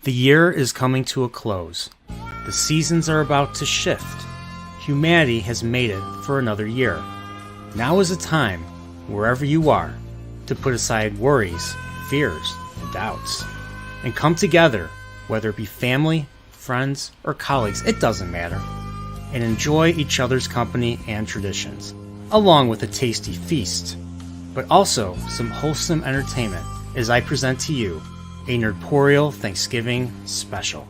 The year is coming to a close. The seasons are about to shift. Humanity has made it for another year. Now is a time, wherever you are, to put aside worries, fears, and doubts, and come together, whether it be family, friends, or colleagues, it doesn't matter, and enjoy each other's company and traditions, along with a tasty feast, but also some wholesome entertainment as I present to you a Nerdporeal Thanksgiving special.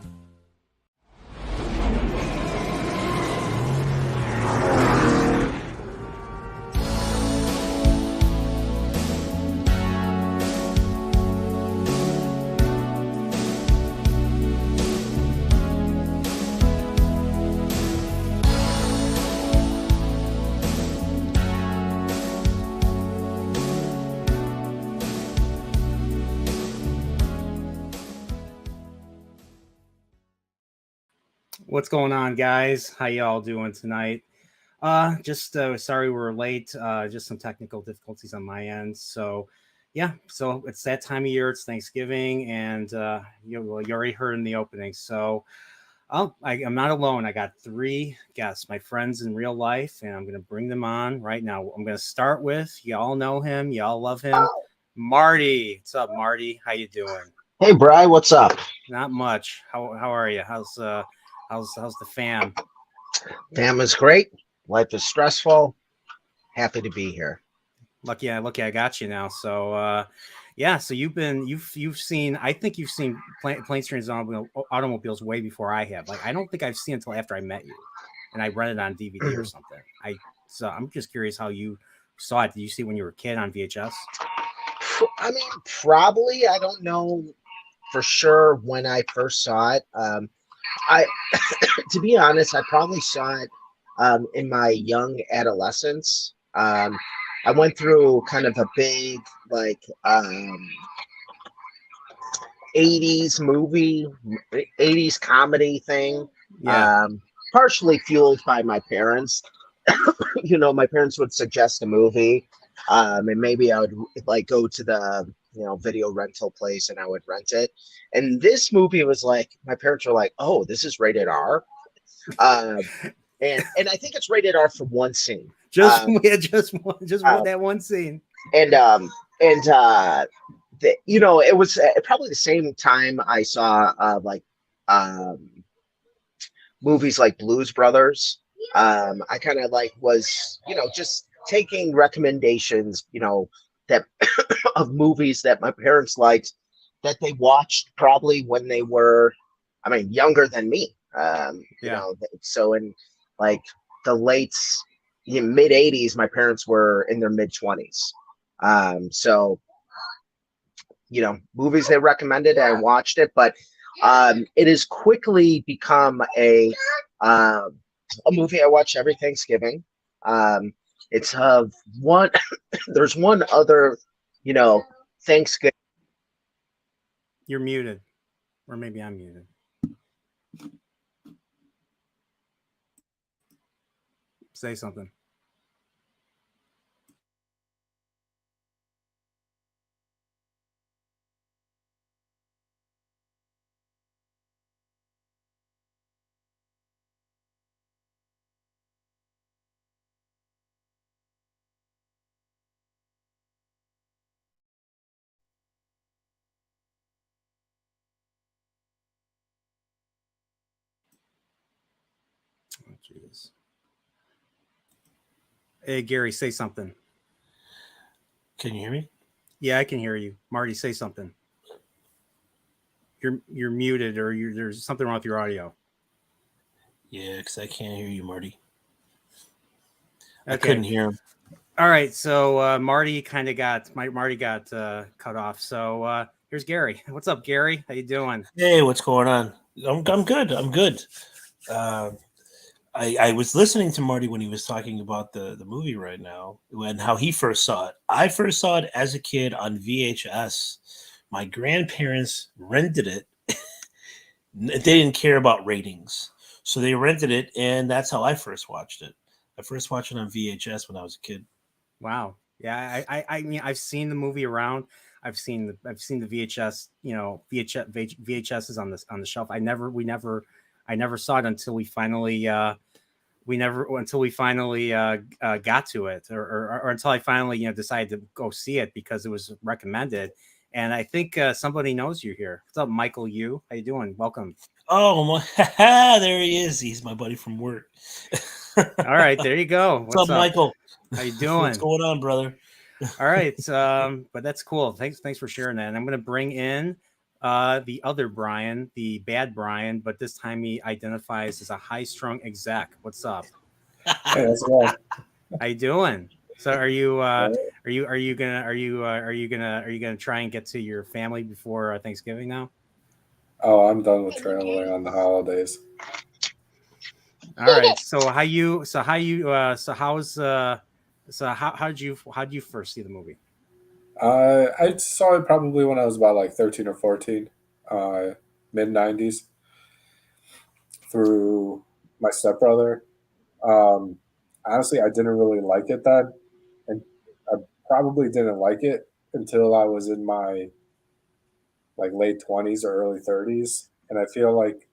What's going on, guys? How y'all doing tonight? Just sorry we're late. Just some technical difficulties on my end. So it's that time of year. It's Thanksgiving, and you already heard in the opening. So I'm not alone. I got 3 guests, my friends in real life, and I'm going to bring them on right now. I'm going to start with, y'all know him, y'all love him, Marty. What's up, Marty? How you doing? Hey, Bryan, what's up? Not much. How are you? How's the fam? Fam is great. Life is stressful. Happy to be here. Lucky I got you now. So so you've seen, I think you've seen planes, trains, and automobiles way before I have. Like, I don't think I've seen it until after I met you, and I rented it on DVD or something. So I'm just curious how you saw it. Did you see it when you were a kid on VHS? I mean, probably. I don't know for sure when I first saw it. I, to be honest, I probably saw it in my young adolescence. I went through kind of a big, like, 80s movie, 80s comedy thing. Yeah. Partially fueled by my parents. My parents would suggest a movie, and maybe I would like go to the video rental place and I would rent it. And this movie was like, my parents were like, "Oh, this is rated R," and I think it's rated R for one scene. Just that one scene. And it was probably the same time I saw movies like Blues Brothers. I kind of was just taking recommendations that of movies that my parents liked, that they watched probably when they were, younger than me. So in like the mid 80s, my parents were in their mid 20s. So movies they recommended, I watched it, but it has quickly become a movie I watch every Thanksgiving. It's one. There's one other, Thanksgiving. You're muted, or maybe I'm muted. Say something. Oh, jeez. Hey, Gary, say something. Can you hear me? Yeah, I can hear you. Marty, say something. You're muted, or there's something wrong with your audio. Yeah, because I can't hear you, Marty. Okay. I couldn't hear him. All right, so Marty got cut off. So here's Gary. What's up, Gary? How you doing? Hey, what's going on? I'm good. I'm good. I was listening to Marty when he was talking about the movie right now and how he first saw it. I first saw it as a kid on VHS. My grandparents rented it. They didn't care about ratings, so they rented it, and that's how I first watched it. I first watched it on VHS when I was a kid. Wow. Yeah, I mean, I've seen the movie around. I've seen the VHS, VHSs on the shelf. I never saw it until we finally got to it, or until I finally decided to go see it because it was recommended. And I think somebody knows you here. What's up, Michael Yu? How you doing? Welcome. Oh, there he is. He's my buddy from work. All right, there you go. What's up, Michael? How you doing? What's going on, brother? All right, but that's cool. Thanks for sharing that. And I'm going to bring in the other Bryan, the bad Bryan, but this time he identifies as a high-strung exec. What's up? Hey, how's it going? How you doing? So are you gonna try and get to your family before Thanksgiving now? Oh, I'm done with traveling on the holidays. All right. How did you first see the movie? I saw it probably when I was about like 13 or 14, mid 90s, through my stepbrother. Honestly, I didn't really like it then, and I probably didn't like it until I was in my like late 20s or early 30s, and I feel like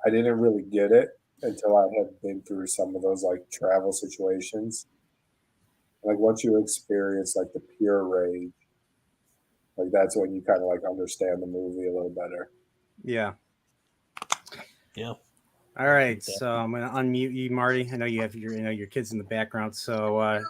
I didn't really get it until I had been through some of those like travel situations. Like once you experience like the pure rage, like that's when you kind of like understand the movie a little better. Yeah. Yeah. All right. So I'm gonna unmute you, Marty. I know you have your kids in the background, so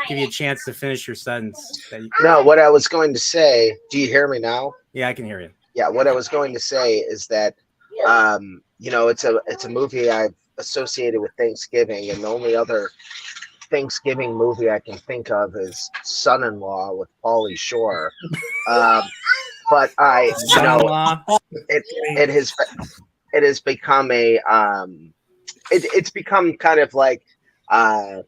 give you a chance to finish your sentence. No, what I was going to say. Do you hear me now? Yeah, I can hear you. Yeah, what I was going to say is that it's a movie I've associated with Thanksgiving, and the only other Thanksgiving movie I can think of is Son-in-Law with Pauly Shore. But it has become it's become kind of like a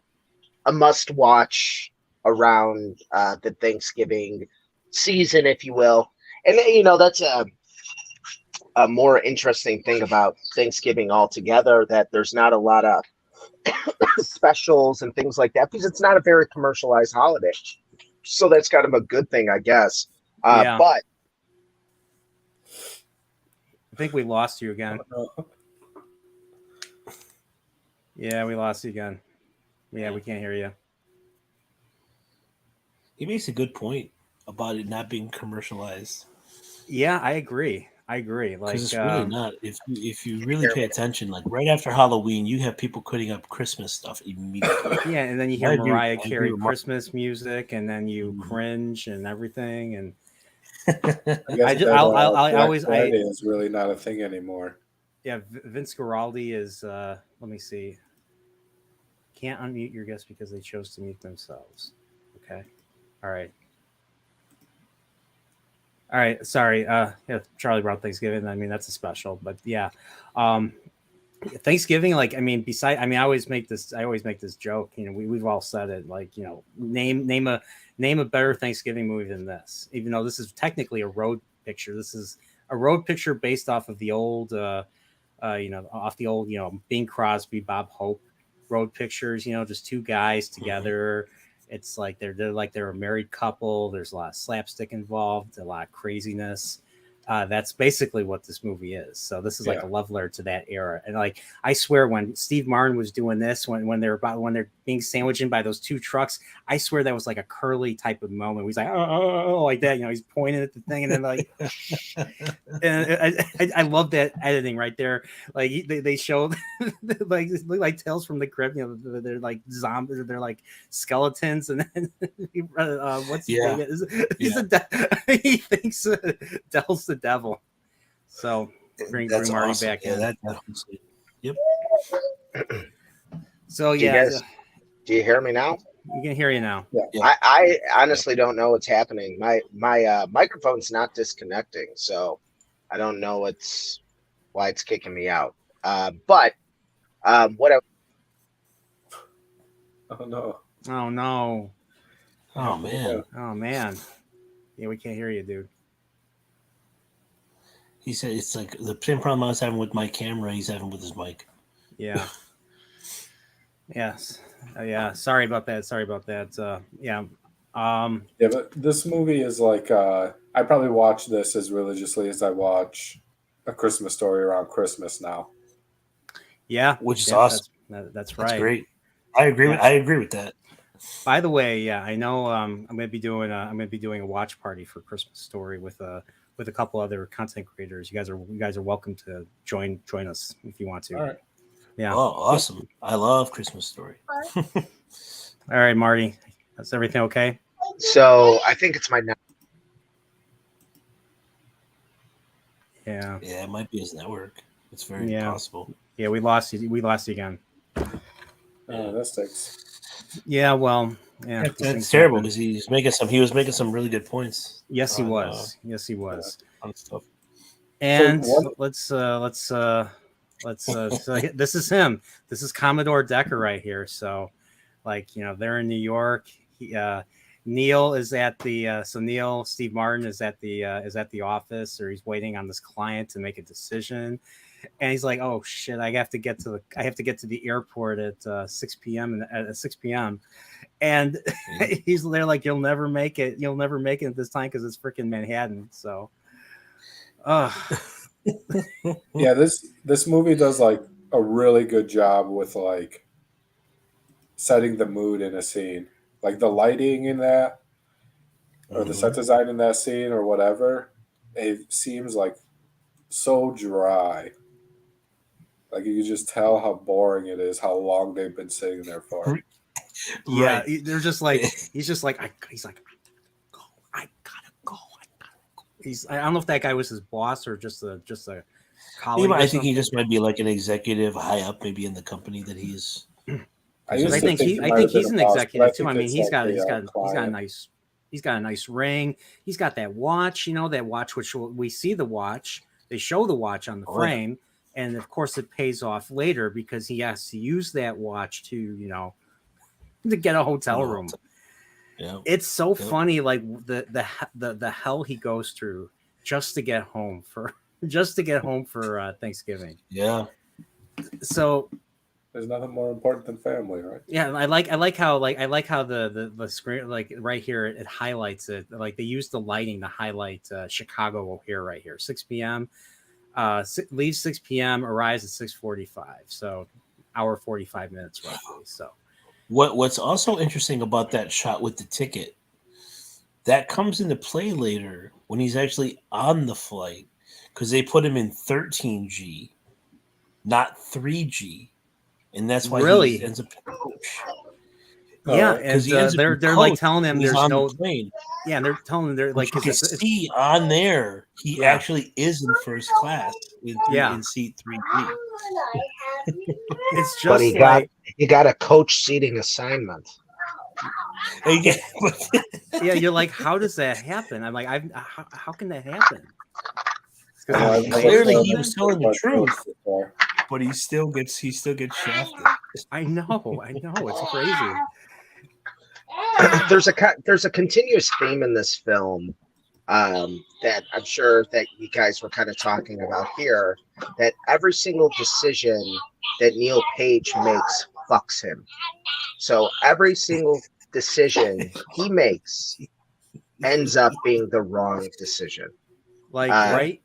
must-watch around the Thanksgiving season, if you will. And that's a more interesting thing about Thanksgiving altogether, that there's not a lot of specials and things like that, because it's not a very commercialized holiday. So that's kind of a good thing, I guess. Yeah. But I think we lost you again. Yeah, we lost you again. Yeah, we can't hear you. He makes a good point about it not being commercialized. Yeah, I agree. Like, it's really not. If you really pay attention, like right after Halloween, you have people putting up Christmas stuff immediately. Yeah, and then you hear Mariah Carey Christmas music, and then you cringe and everything. And I is really not a thing anymore. Yeah, Vince Guaraldi is. Let me see. Can't unmute your guests because they chose to mute themselves. Okay. All right. Sorry. Yeah, Charlie brought Thanksgiving. I mean, that's a special, but yeah. Thanksgiving, I always make this joke. We've all said it. Like, name a better Thanksgiving movie than this. Even though this is technically a road picture. This is a road picture based off of the old, Bing Crosby, Bob Hope road pictures. Just two guys together. Mm-hmm. It's like they're a married couple. There's a lot of slapstick involved, a lot of craziness. That's basically what this movie is. So this is like a love letter to that era. And like, I swear, when Steve Martin was doing this, when they're being sandwiched in by those two trucks, I swear that was like a Curly type of moment. He's like, oh, like that, he's pointing at the thing, and then like, and I love that editing right there. Like they showed like Tales from the Crypt. They're like zombies, they're like skeletons, and then what's his name? He thinks Del's the devil. So bring Marty awesome. Back in. Yep. So do you hear me now? You can hear you now. Yeah. I honestly don't know what's happening. My microphone's not disconnecting, so I don't know why it's kicking me out. But what I Oh no. Oh no. Oh man. Oh man. Yeah, we can't hear you, dude. He said it's like the same problem I was having with my camera, he's having with his mic. Yeah. Yes. Yeah. Sorry about that. Yeah. Yeah, but this movie is like I probably watch this as religiously as I watch A Christmas Story around Christmas now. Yeah, which is yeah, awesome. that's That's right. great. I agree. Yeah. I agree with that. By the way, yeah, I know I'm gonna be doing a watch party for Christmas Story with a couple other content creators. You guys are welcome to join us if you want to. All right. Yeah. Oh, awesome! I love Christmas Story. All right, Marty. Is everything okay? So I think it's my next. Yeah. Yeah, it might be his network. It's very Yeah. possible. Yeah, we lost you. We lost you again. Yeah. That stinks. Yeah, well, yeah, these That's things terrible happen. because he was making some really good points. Yes, he on, was. Yes, he was. on stuff. And So let's so this is him. This is Commodore Decker right here. So, like, they're in New York. Neil is at the Steve Martin is at the office, or he's waiting on this client to make a decision, and he's like, "Oh shit, I have to get to the airport at 6 p.m. and at 6 p.m." And they're like, "You'll never make it at this time because it's freaking Manhattan." So, yeah, this movie does like a really good job with like setting the mood in a scene. Like the lighting in that or the set design in that scene or whatever, it seems like so dry. Like you can just tell how boring it is, how long they've been sitting there for. yeah, Right. they're just like he's like I gotta go. I don't know if that guy was his boss or just a colleague. I think he just might be like an executive high up, maybe in the company that he's. I think he's an executive too. I mean, he's got a nice ring. He's got that watch. That watch which we see the watch. They show the watch on the frame, and of course it pays off later because he has to use that watch to to get a hotel room. Yeah, it's so funny, like the hell he goes through just to get home for Thanksgiving. Yeah. So there's nothing more important than family, right? Yeah, I like how the screen, like right here, it highlights it. Like they use the lighting to highlight Chicago here, right here, 6 p.m. Leaves 6 p.m. arrives at 6:45. So hour 45 minutes roughly. So what's also interesting about that shot with the ticket that comes into play later when he's actually on the flight, because they put him in 13G, not 3G. And that's why he ends up in the coach. Yeah, and they're like telling him there's no plane. Yeah, and they're telling him they're like, you can see on there he actually is in first class in seat 3G. It's just but you got a coach seating assignment. Yeah, you're like, how does that happen? I'm like, how can that happen? Clearly he was telling the truth. But he still gets shafted. I know, it's crazy. There's a continuous theme in this film that I'm sure that you guys were kind of talking about here. That every single decision that Neil Page makes fucks him. So every single decision he makes ends up being the wrong decision. Right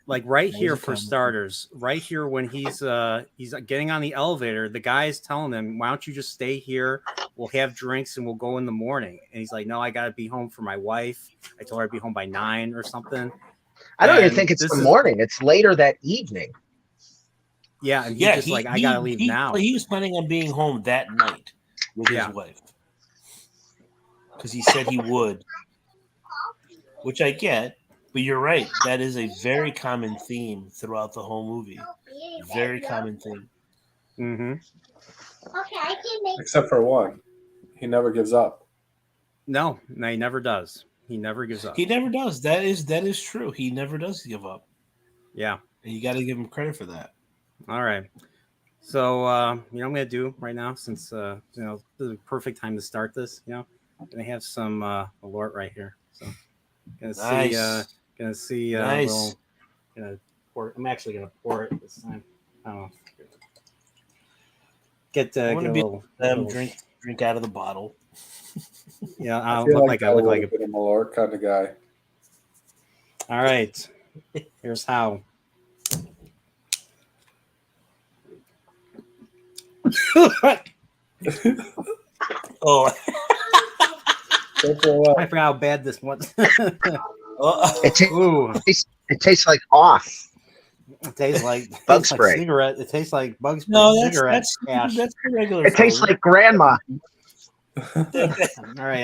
here for starters, right here when he's getting on the elevator, the guy's telling him, "Why don't you just stay here? We'll have drinks and we'll go in the morning." And he's like, "No, I got to be home for my wife. I told her I'd be home by 9 or something." I don't even think it's the morning. It's later that evening. Yeah, and he's like, "I got to leave now." He was planning on being home that night with his wife because he said he would, which I get. But you're right. That is a very common theme throughout the whole movie. Very common theme. Mm-hmm. Except for one. He never gives up. No, he never does. He never gives up. He never does. That is true. He never does give up. Yeah. And you got to give him credit for that. All right. So, I'm going to do right now, since, the perfect time to start this, I'm going to have some alert right here. So, Gonna see. Nice. I'm actually gonna pour it this time. Get a little drink out of the bottle. Yeah, I I feel look like like I I look would like have been a Malort kind of guy. All right, here's how. Oh, Don't throw I up. forgot how bad this was. oh. Ooh, It tastes like off it tastes bug like spray. cigarette. It tastes like bug spray, No, cigarette ash. that's the regular It tastes flavor. like grandma. All right,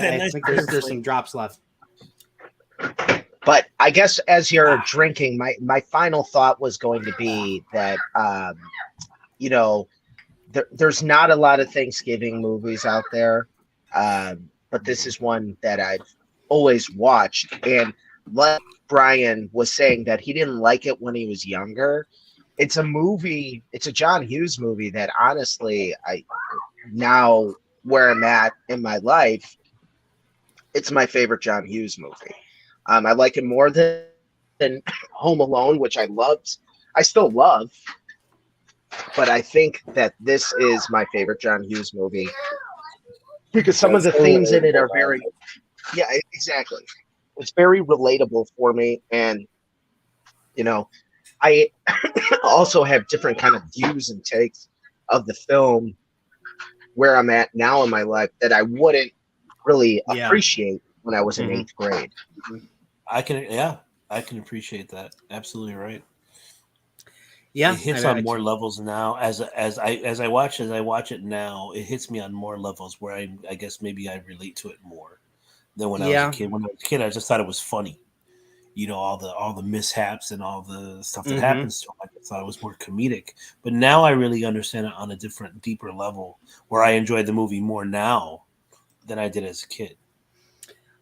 That I nice think clear there's flavor. some drops left. But I guess as you're drinking, my final thought was going to be that you know, there's not a lot of Thanksgiving movies out there, but this is one that I've always watched. And like Bryan was saying that he didn't like it when he was younger. It's a movie. It's a John Hughes movie that honestly, I now where I'm at in my life, it's my favorite John Hughes movie. I like it more than Home Alone, which I loved. I still love, but I think that this is my favorite John Hughes movie because some of That's the so themes in it relatable, are man. very, yeah, exactly. It's very relatable for me, and you know, I also have different kind of views and takes of the film where I'm at now in my life that I wouldn't really Yeah. appreciate when I was in Mhm. 8th grade. I can appreciate that. Absolutely right. Yeah, It hits on more levels now as I watch it now. It hits me on more levels where I guess maybe I relate to it more than when I was a Yeah. kid. When I was a kid, I just thought it was funny. All the mishaps and all the stuff that Mhm. happens to him. I just thought it was more comedic. But now I really understand it on a different, deeper level where I enjoy the movie more now than I did as a kid.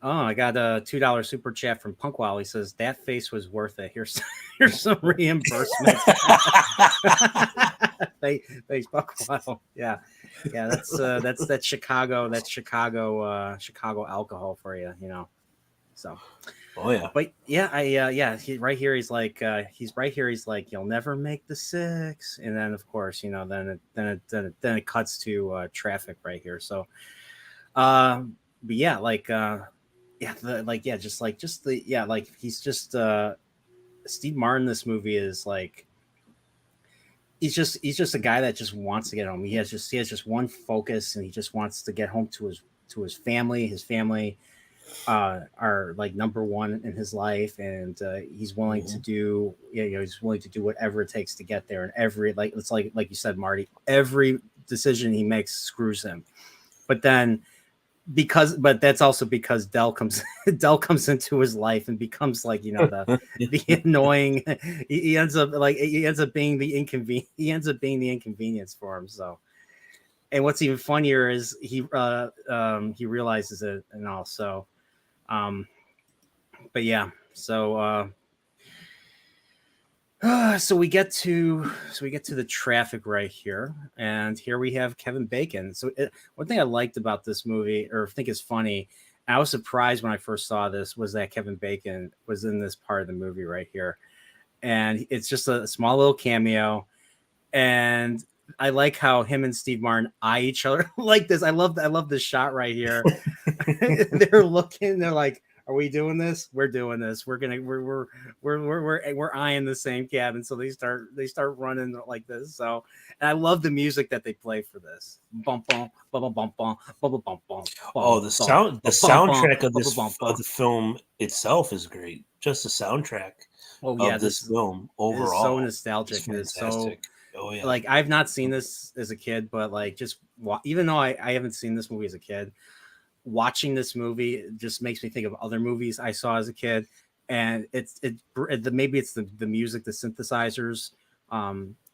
Oh, I got a $2 super chat from Punkwall. He says that face was worth it. Here's some reimbursement. Thanks, Punkwall. Yeah, that's Chicago. That's Chicago alcohol for you. So. Oh yeah. But yeah, right here he's like you'll never make the 6, and then of course then it cuts to traffic right here. So, but yeah, he's just Steve Martin. This movie is like he's just a guy that just wants to get home. He has just one focus, and he just wants to get home to his family. His family are like number one in his life, and he's willing to do he's willing to do whatever it takes to get there. And every it's like you said, Marty, every decision he makes screws him. But then but that's also because Dell comes into his life and becomes like the annoying. He ends up being the inconvenience for him. So, and what's even funnier is he realizes it and all. So, but yeah, so so we get to the traffic right here, and here we have Kevin Bacon. So one thing I liked about this movie, or think is funny, I was surprised when I first saw this, was that Kevin Bacon was in this part of the movie right here, and it's just a small little cameo, and I like how him and Steve Martin eye each other like this. I love this shot right here. They're looking, they're like, are we doing this? We're doing this. We're eyeing the same cabin. So they start running like this. So, and I love the music that they play for this. Bum bum bum bum bum bum bum bum. Oh, the soundtrack of the film itself is great. Just the soundtrack of this film overall is so nostalgic. It's fantastic. Oh yeah. Like I've not seen this as a kid, but like just even though I haven't seen this movie as a kid, watching this movie just makes me think of other movies I saw as a kid, and maybe it's the music, the synthesizers,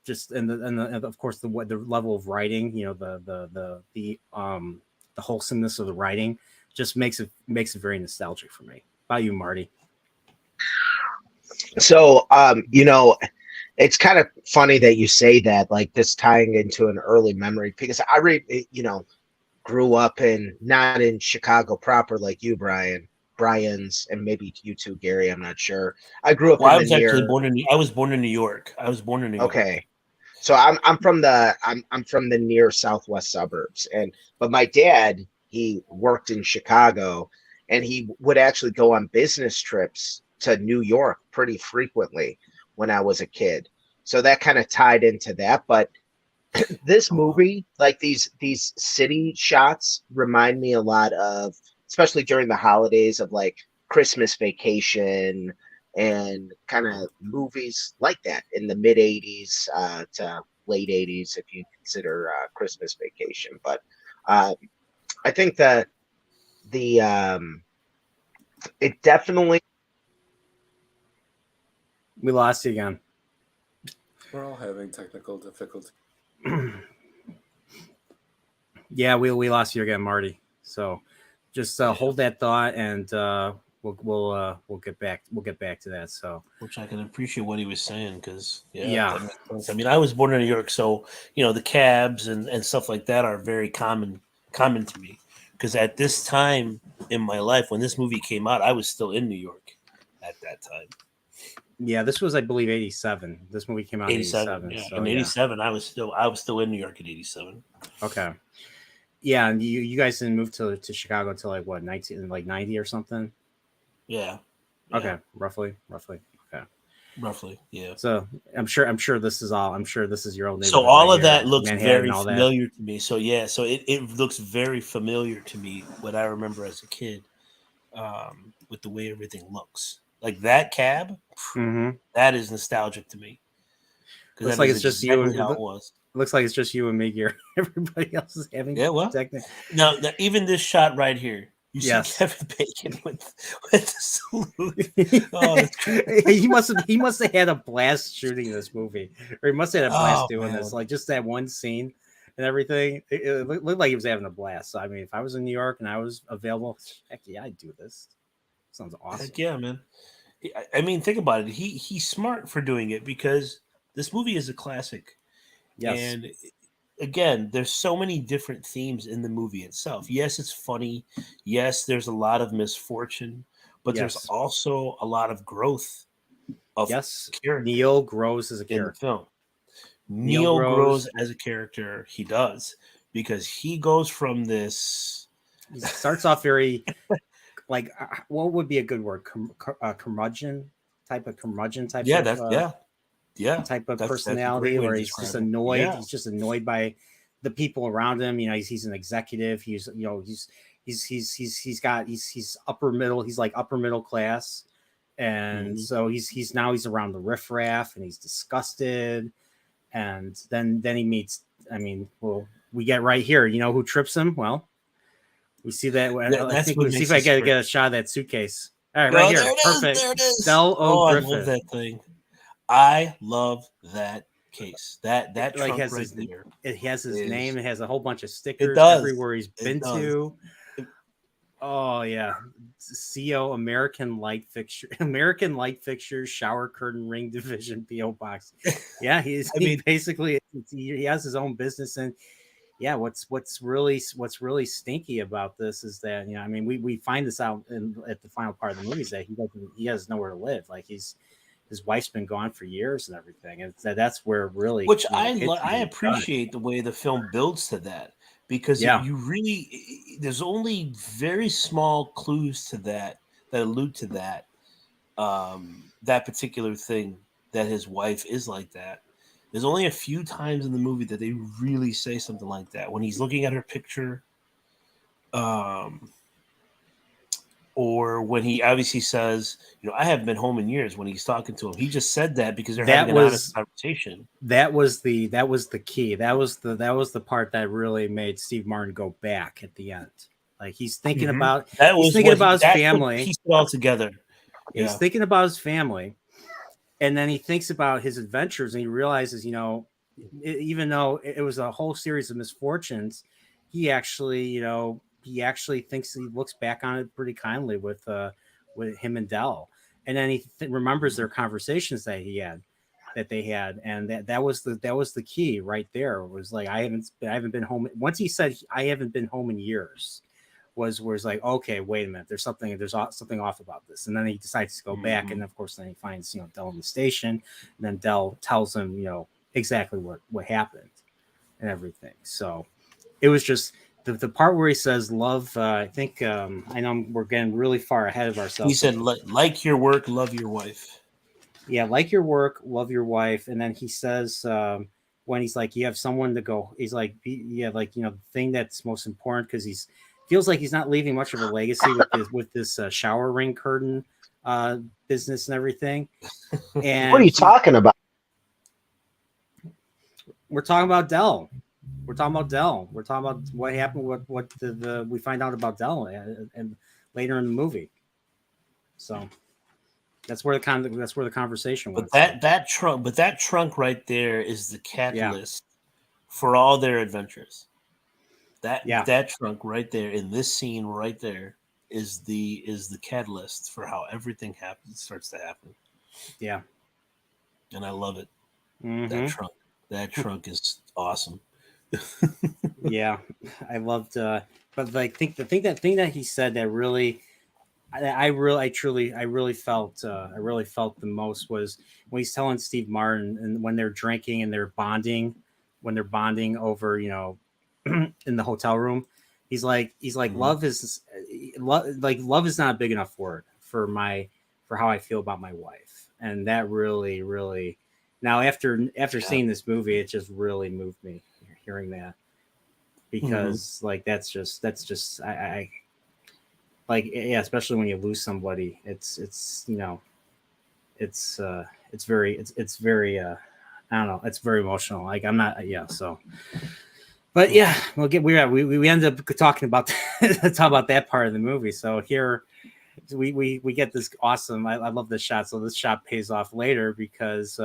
just and of course the level of writing, the wholesomeness of the writing just makes it very nostalgic for me. How about you, Marty? So, it's kind of funny that you say that, like this tying into an early memory, because I grew up not in Chicago proper like you, Bryan's, and maybe you too, Gary. I'm not sure. I grew up I was born in New York. Okay. So I'm from the near southwest suburbs, but my dad, he worked in Chicago, and he would actually go on business trips to New York pretty frequently when I was a kid. So that kind of tied into that. But this movie, like these city shots, remind me a lot of, especially during the holidays, of like Christmas Vacation and kind of movies like that in the mid '80s to late '80s, if you consider Christmas Vacation. But I think that the it definitely. We lost you again. We're all having technical difficulty. Yeah, we lost you again, Marty. So just hold that thought, and we'll get back to that. So, which I can appreciate what he was saying, because Yeah. that makes sense. I mean, I was born in New York, so the cabs and stuff like that are very common to me. Because at this time in my life, when this movie came out, I was still in New York at that time. yeah, this was, I believe, 87. This movie came out in 87. 87. Yeah, So, in 87, I was still in New York in 87. Okay. Yeah, and you guys didn't move to Chicago until like what, 90 or something? Yeah. Okay, roughly. Okay. Roughly, yeah. So I'm sure this is your old neighborhood. So all right of that here, looks Manhattan very and all that. familiar to me. So yeah, so it looks very familiar to me, what I remember as a kid, with the way everything looks. Like that cab, Mm-hmm. that is nostalgic to me. Looks like it's just you. How it was. Looks like it's just you and me here. Everybody else is having technical. Now, even this shot right here, you see Kevin Bacon with the salute. Oh, that's great. he must have had a blast shooting this movie, or he must have had a blast doing this. Like just that one scene and everything. It looked like he was having a blast. So I mean, if I was in New York and I was available, heck yeah, I'd do this. Sounds awesome. Heck yeah, man. I mean, think about it. He's smart for doing it, because this movie is a classic. Yes. And again, there's so many different themes in the movie itself. Yes, it's funny. Yes, there's a lot of misfortune, but there's also a lot of growth of character. Neil grows as a character in the film. Neil grows as a character. He does, because he goes from this. He starts off very like, what would be a good word? Curmudgeon type. Yeah, type of personality, where he's just annoyed. Yeah. He's just annoyed by the people around him. He's an executive. He's upper middle. He's like upper middle class, and so he's around the riffraff, and he's disgusted. And then he meets. I mean, well, we get right here. You know who trips him? Well, we see that. I think we'll see if I get a shot of that suitcase. All right, right here, perfect. There it is. Del O. Griffith. I love that thing. I love that case. That trunk has right there. It has his name. It has a whole bunch of stickers everywhere he's been to. Oh yeah, CO American Light Fixtures Shower Curtain Ring Division PO Box. Yeah, he has his own business, and yeah, what's really stinky about this is that we find this out at the final part of the movie, is that he has nowhere to live. Like his wife's been gone for years and everything, and that's where really, which I appreciate the way the film builds to that, because you really, there's only very small clues to that allude to that that particular thing, that his wife is like that. There's only a few times in the movie that they really say something like that, when he's looking at her picture, or when he obviously says, I haven't been home in years, when he's talking to him. He just said that because they're having an honest conversation. That was the key. That was the part that really made Steve Martin go back at the end. Like he's thinking about his family. Pieced it all together. He's thinking about his family, and then he thinks about his adventures, and he realizes, even though it was a whole series of misfortunes, he actually thinks, he looks back on it pretty kindly with him and Del, and then he remembers their conversations that they had, and that was the key right there. It was like, I haven't been home. Once he said, I haven't been home in years, was like, okay, wait a minute, there's something off about this. And then he decides to go back, and of course then he finds Del in the station, and then Del tells him exactly what happened and everything. So it was just the part where he says love, I think I know we're getting really far ahead of ourselves. He said, "Like your work, love your wife." Yeah, like your work, love your wife, and then he says when he's like, you have someone to go. He's like, yeah, like the thing that's most important because he's feels like he's not leaving much of a legacy with this shower ring curtain business and everything. And What are you talking about? we're talking about Dell. We're talking about Dell. We're talking about what happened. What the we find out about Dell and later in the movie. So that's where the conversation went. But that trunk right there is the catalyst for all their adventures. That trunk right there in this scene right there is the catalyst for how everything starts to happen. Yeah, and I love it. Mm-hmm. That trunk is awesome. Yeah, I loved. But like, the thing that he said that really, I really felt the most was when he's telling Steve Martin and when they're drinking and they're bonding over in the hotel room. He's like Mhm. love is love is not a big enough word for how I feel about my wife, and that really now after seeing this movie, it just really moved me hearing that because like that's just I like especially when you lose somebody, it's it's very I don't know, it's very emotional. Like I'm not so. But yeah, we ended up talking about that part of the movie. So here we get this awesome. I love this shot. So this shot pays off later because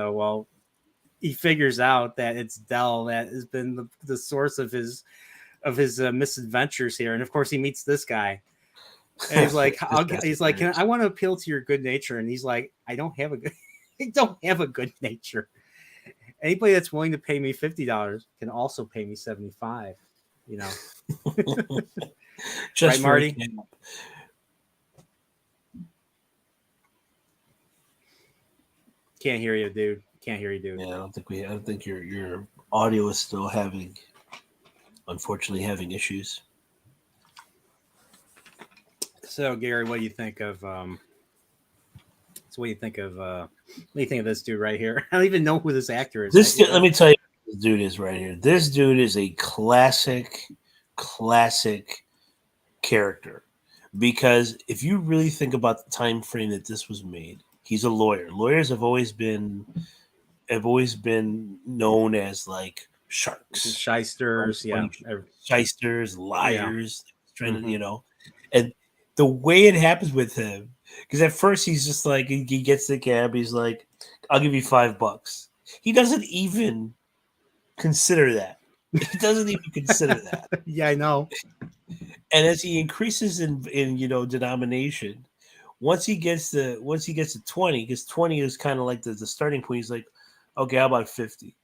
he figures out that it's Dell that has been the source of his misadventures here, and of course he meets this guy, and he's like, I want to appeal to your good nature, and he's like, I don't have a good nature. Anybody that's willing to pay me $50 can also pay me $75. Just right, Marty? Can't hear you, dude. Can't hear you, dude. Yeah, I don't think your audio is still unfortunately having issues. So, Gary, what do you think of what do you think of this dude right here? I don't even know who this actor is. Let me tell you who this dude is right here. This dude is a classic character. Because if you really think about the time frame that this was made, he's a lawyer. Lawyers have always been known as like sharks, shysters, shysters, liars, trying to and the way it happens with him, because at first he's just like he gets the cab, he's like, I'll give you $5. He doesn't even consider that. He doesn't even consider that. Yeah, I know. And as he increases in denomination, once he gets to 20, because 20 is kind of like the starting point, he's like, okay, how about 50?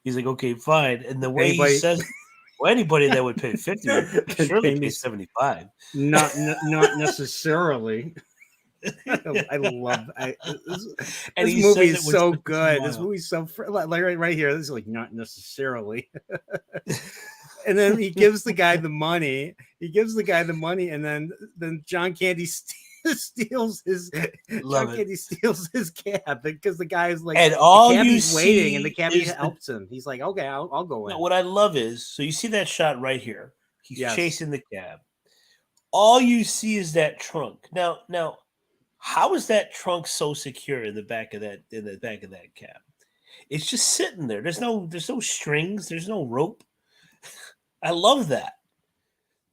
He's like, okay, fine. And the way he says, anybody that would pay 50 would surely pay 75. Not necessarily. I love this movie is so good. This movie's so like right here. This is like not necessarily. And then he gives the guy the money. And then John Candy steals his cab because the guy is like, and all you see waiting, and the cabbie helps him. He's like, okay, I'll go in. What I love is, so you see that shot right here. He's chasing the cab. All you see is that trunk. Now, how is that trunk so secure in the back of that cab? It's just sitting there. There's no strings. There's no rope. I love that.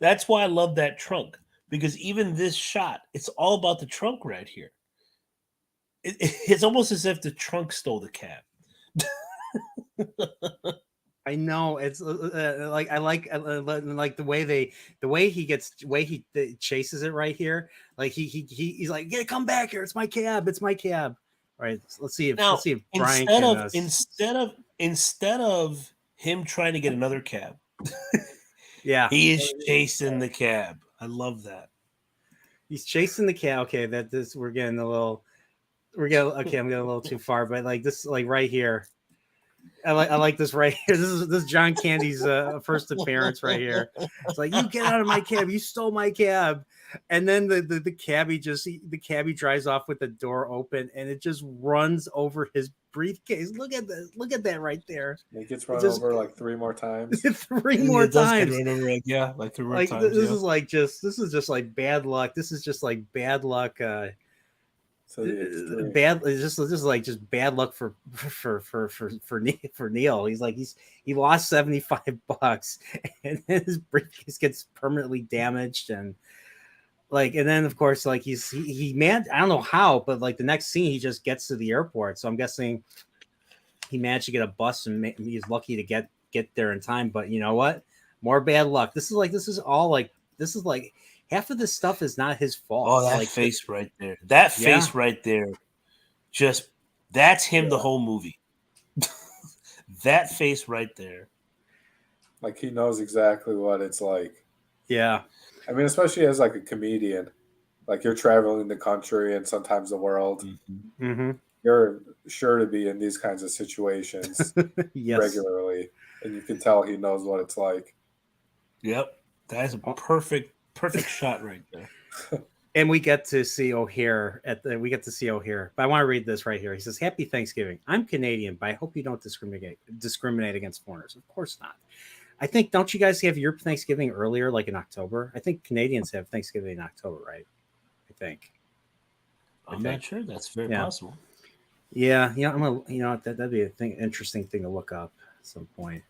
That's why I love that trunk, because even this shot, it's all about the trunk right here. It's almost as if the trunk stole the cab. I know, it's like I like the way he chases it right here. Like he's like, yeah, come back here. It's my cab. All right, let's see if Bryan can. Instead of him trying to get another cab, yeah, he is chasing the cab. I love that. He's chasing the cab. Okay, I'm getting a little too far, but like this, like right here. I like this right here. This is John Candy's first appearance right here. It's like, you get out of my cab, you stole my cab, and then the cabbie drives off with the door open, and it just runs over his briefcase. Look at this. Look at that right there. It gets run over like 3 more times. Three more times. Yeah, like 3 more Like times. this is just like bad luck. This is just like bad luck. Bad. It's just bad luck for Neil. He lost $75, and then his briefcase gets permanently damaged, and then of course he I don't know how, but like the next scene he just gets to the airport. So I'm guessing he managed to get a bus, and he's lucky to get there in time. But you know what? More bad luck. This is half of this stuff is not his fault. Oh, that face right there. That face right there. Just that's him the whole movie. That face right there. Like he knows exactly what it's like. Yeah. I mean, especially as like a comedian. Like you're traveling the country and sometimes the world. Mm-hmm. You're sure to be in these kinds of situations regularly. And you can tell he knows what it's like. Yep. That's a perfect shot right there. And we get to see O'Hare but I want to read this right here. He says, "Happy Thanksgiving. I'm Canadian, but I hope you don't discriminate against foreigners." Of course not. I think, don't you guys have your Thanksgiving earlier, like in October? I think Canadians have Thanksgiving in October, right? I think. I'm not sure. That's very possible. Yeah, that'd be interesting thing to look up at some point.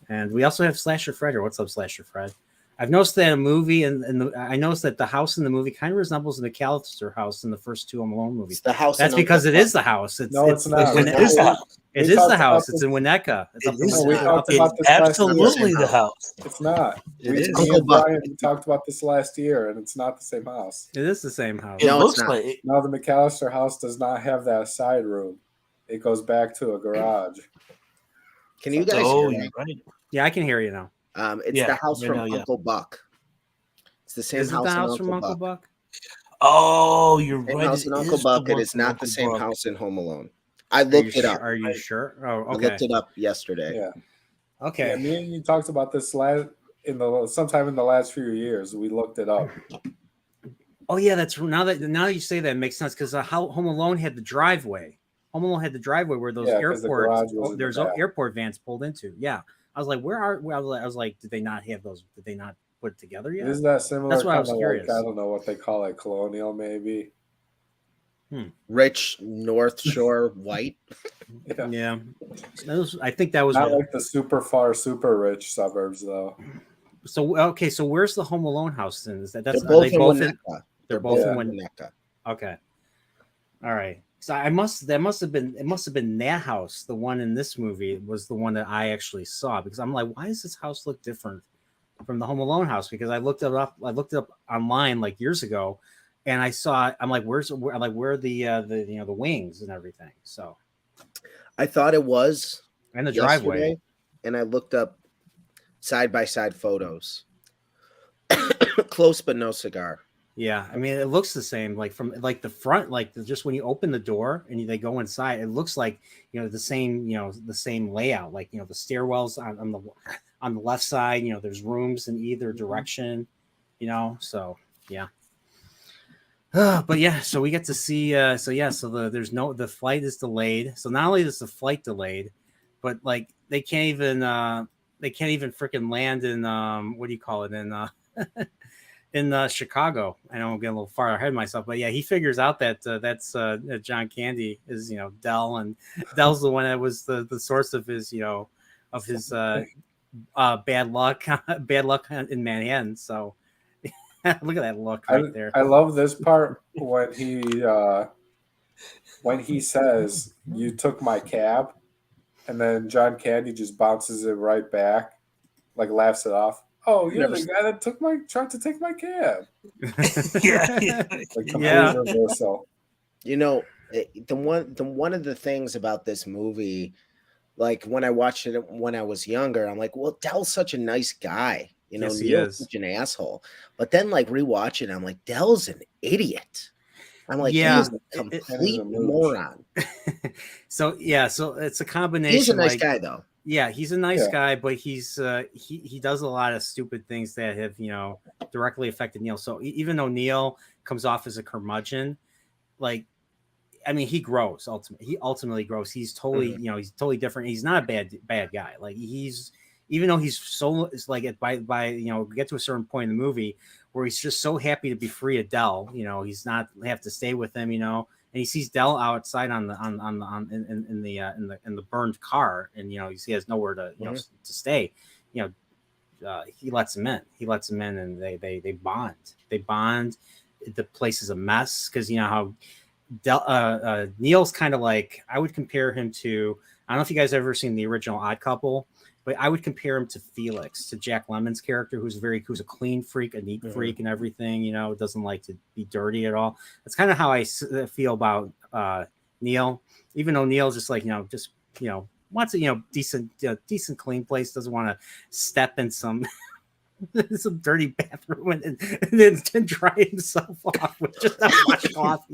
And we also have Slasher Fred here. What's up, Slasher Fred? I've noticed that a movie, I noticed that the house in the movie kind of resembles the McAllister house in the first 2 Home Alone movies. It's the house. That's because it is the house. It's not. It is the house. It is the house. It's in Winnetka. It's absolutely the house. It's not. Me and Bryan talked about this last year, and it's not the same house. It is the same house. It looks like it. Now the McAllister house does not have that side room. It goes back to a garage. Can you guys hear me? Right. Yeah, I can hear you now. It's the house from Uncle Buck. It's the same house from Uncle Buck. Oh, you're right. House in Uncle Buck. It is not the same house in Home Alone. I looked it up. Are you sure? Oh, okay. I looked it up yesterday. Yeah. Okay. Yeah, me and you talked about this sometime in the last few years. We looked it up. Oh yeah, that's now you say that, it makes sense, because Home Alone had the driveway. Home Alone had the driveway where those airport vans pulled into. Yeah. I was like, I was like, did they not have those? Did they not put it together yet? Isn't that similar? That's why I was curious. I don't know what they call it, colonial maybe. Rich North Shore white. Yeah. I think that was not like the super far, super rich suburbs though. So okay, so where's the Home Alone house then? They're both in Winnetka. They're both in Winnetka. Okay. All right. So it must have been that house. The one in this movie was the one that I actually saw, because I'm like, why does this house look different from the Home Alone house? Because I looked it up online like years ago, and I saw. I'm like, where are the wings and everything? So I thought it was and the driveway, and I looked up side by side photos. Close but no cigar. Yeah, I mean, it looks the same, like from like the front, like just when you open the door and they go inside, it looks like the same layout, like the stairwells on the left side, there's rooms in either direction, so yeah. But yeah, so we get to see, the flight is delayed. So not only is the flight delayed, but like they can't even freaking land in what do you call it, in Chicago. I know I'm getting a little far ahead of myself, but yeah, he figures out that that's John Candy is Dell, and Dell's the one that was the source of his bad luck in Manhattan. So look at that look right there. I love this part when he says, "You took my cab," and then John Candy just bounces it right back, like laughs it off. Oh, you're the guy that tried to take my cab. Yeah. Like complete reversal. One of the things about this movie, like when I watched it when I was younger, I'm like, well, Dell's such a nice guy. Yes, he Neil's is. such an asshole. But then like rewatching, I'm like, Dell's an idiot. I'm like, yeah, he's a complete moron. So it's a combination. He's a nice like, guy, though. Yeah, he's a nice Yeah. guy, but he does a lot of stupid things that have directly affected Neil. So even though Neil comes off as a curmudgeon, like, I mean, he grows ultimately. He ultimately grows. He's totally he's totally different. He's not a bad guy. Like, he's, even though he's so, it's like by get to a certain point in the movie where he's just so happy to be free of Dell. He's not have to stay with him. And he sees Dell outside in the burned car, and he has nowhere to to stay. He lets him in. And they bond. The place is a mess because how Neil's kind of like, I would compare him to, I don't know if you guys have ever seen the original Odd Couple, but I would compare him to Felix, to Jack Lemmon's character, who's a clean freak, a neat freak, and everything. Doesn't like to be dirty at all. That's kind of how I feel about Neil. Even though Neil's just like wants a decent clean place, doesn't want to step in some dirty bathroom and then dry himself off with just a washcloth.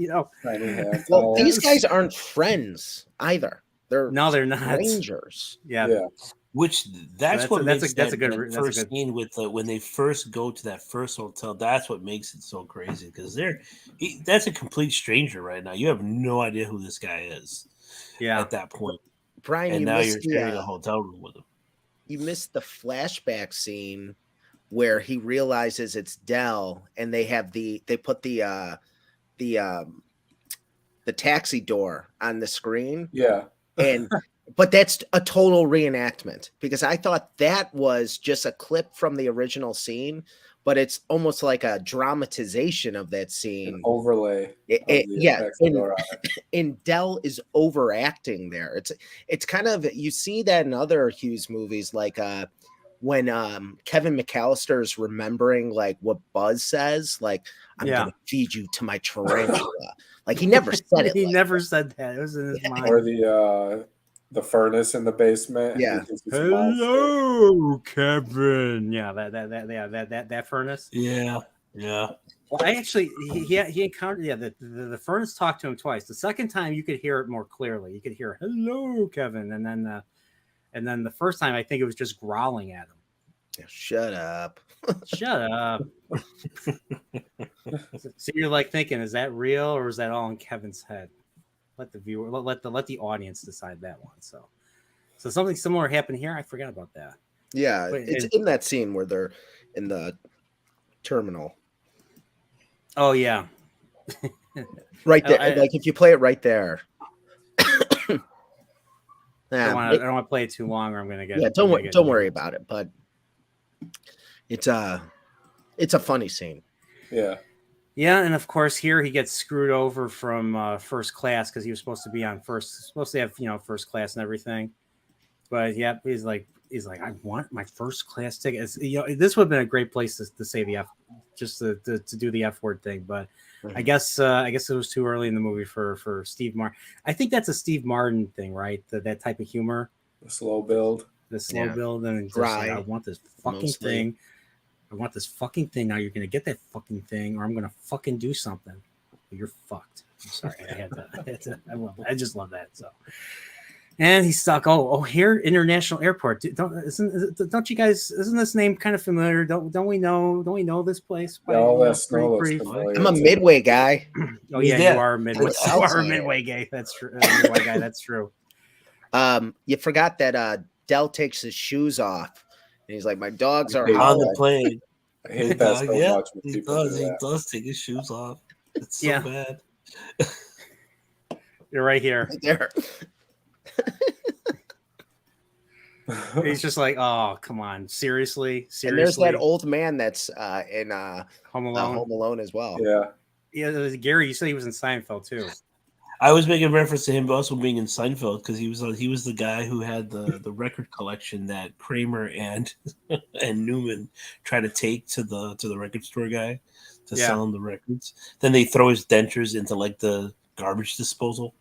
Well, these guys aren't friends either. They're not strangers. Yeah. Which that's what makes a good first scene with when they first go to that first hotel. That's what makes it so crazy, because that's a complete stranger right now. You have no idea who this guy is. Yeah. At that point, Bryan, and you now missed you're sharing a hotel room with him. You missed the flashback scene where he realizes it's Dell, and they put the taxi door on the screen. Yeah. But that's a total reenactment, because I thought that was just a clip from the original scene, but it's almost like a dramatization of that scene. An overlay. And Dell is overacting there. It's kind of, you see that in other Hughes movies, like when Kevin McAllister is remembering like what Buzz says, like, I'm gonna feed you to my tarantula. Like, he never said it. He never said that. It was in his mind. Or the furnace in the basement. Yeah. Hello, Kevin. Yeah, that furnace. Yeah. Well, I actually he encountered the furnace talked to him twice. The second time you could hear it more clearly. You could hear "Hello, Kevin," and then the first time I think it was just growling at him. Yeah, shut up. Shut up. So you're like thinking, is that real or is that all in Kevin's head? Let the viewer, let the audience decide that one. So something similar happened here. I forgot about that. Yeah, it's in that scene where they're in the terminal. Oh yeah, right there. Like, if you play it right there. I don't want to play it too long, or I'm gonna get. Yeah, don't worry about it. But it's a funny scene. Yeah. Yeah, and of course here he gets screwed over from first class because he was supposed to be supposed to have first class and everything. But yeah, he's like, I want my first class ticket. This would have been a great place to say the F, just to do the F word thing. But I guess it was too early in the movie for Steve Martin. I think that's a Steve Martin thing, right? That type of humor, the slow build, and just like, I want this fucking thing. I want this fucking thing. Now you're gonna get that fucking thing, or I'm gonna fucking do something. You're fucked. I'm sorry. I just love that. So, and he's stuck. Oh, here, International Airport. Don't you guys? Isn't this name kind of familiar? Don't we know this place? I'm a Midway guy. Oh yeah, you are a Midway. You are a Midway guy. That's true. Midway guy. That's true. You forgot that Dell takes his shoes off. And he's like, my dogs are on the plane. I hate that so much. When he does take his shoes off. It's so bad. You're right here. Right there. He's just like, oh, come on, seriously. And there's that old man that's in Home Alone. Home Alone as well. Yeah. Gary, you said he was in Seinfeld too. I was making reference to him also being in Seinfeld because he was the guy who had the record collection that Kramer and Newman try to take to the record store guy to sell him the records. Then they throw his dentures into like the garbage disposal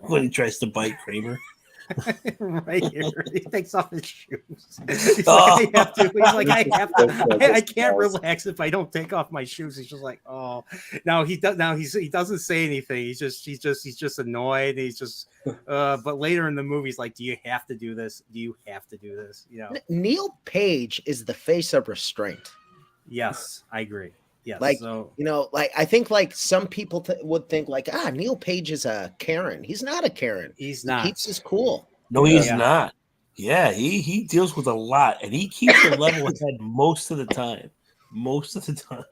when he tries to bite Kramer. Right here. He takes off his shoes. He's like, I have to. He's like, I have to. I can't relax if I don't take off my shoes. He's just like, oh. Now he does. Now he doesn't say anything. He's just annoyed. He's just. But later in the movie, he's like, do you have to do this? Do you have to do this? You know. Neil Page is the face of restraint. Yes, I agree. Yes, like so, like I think like some people would think like Neil Page is a Karen. He's not a Karen. He's not. He keeps his cool. No, he's not. Yeah, he deals with a lot, and he keeps a level head most of the time. Most of the time.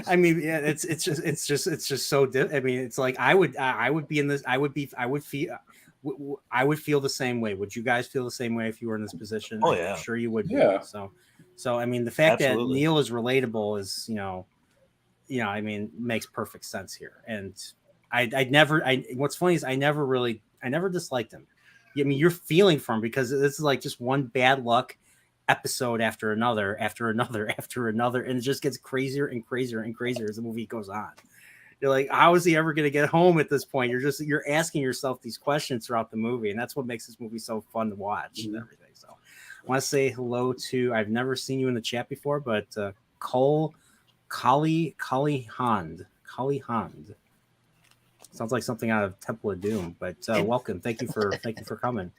I mean, yeah, it's just so. I mean, it's like I would be in this. I would feel the same way. Would you guys feel the same way if you were in this position? Oh yeah, I'm sure you would. Yeah. Be. So I mean, the fact Absolutely. that Neil is relatable is, I mean, makes perfect sense here. And what's funny is I never disliked him. I mean, you're feeling for him because this is like just one bad luck episode after another, and it just gets crazier and crazier and crazier as the movie goes on. You're like, how is he ever going to get home at this point? You're asking yourself these questions throughout the movie, and that's what makes this movie so fun to watch and everything. So I want to say hello to, I've never seen you in the chat before, but Kali Hand. Sounds like something out of Temple of Doom, but welcome. Thank you for coming.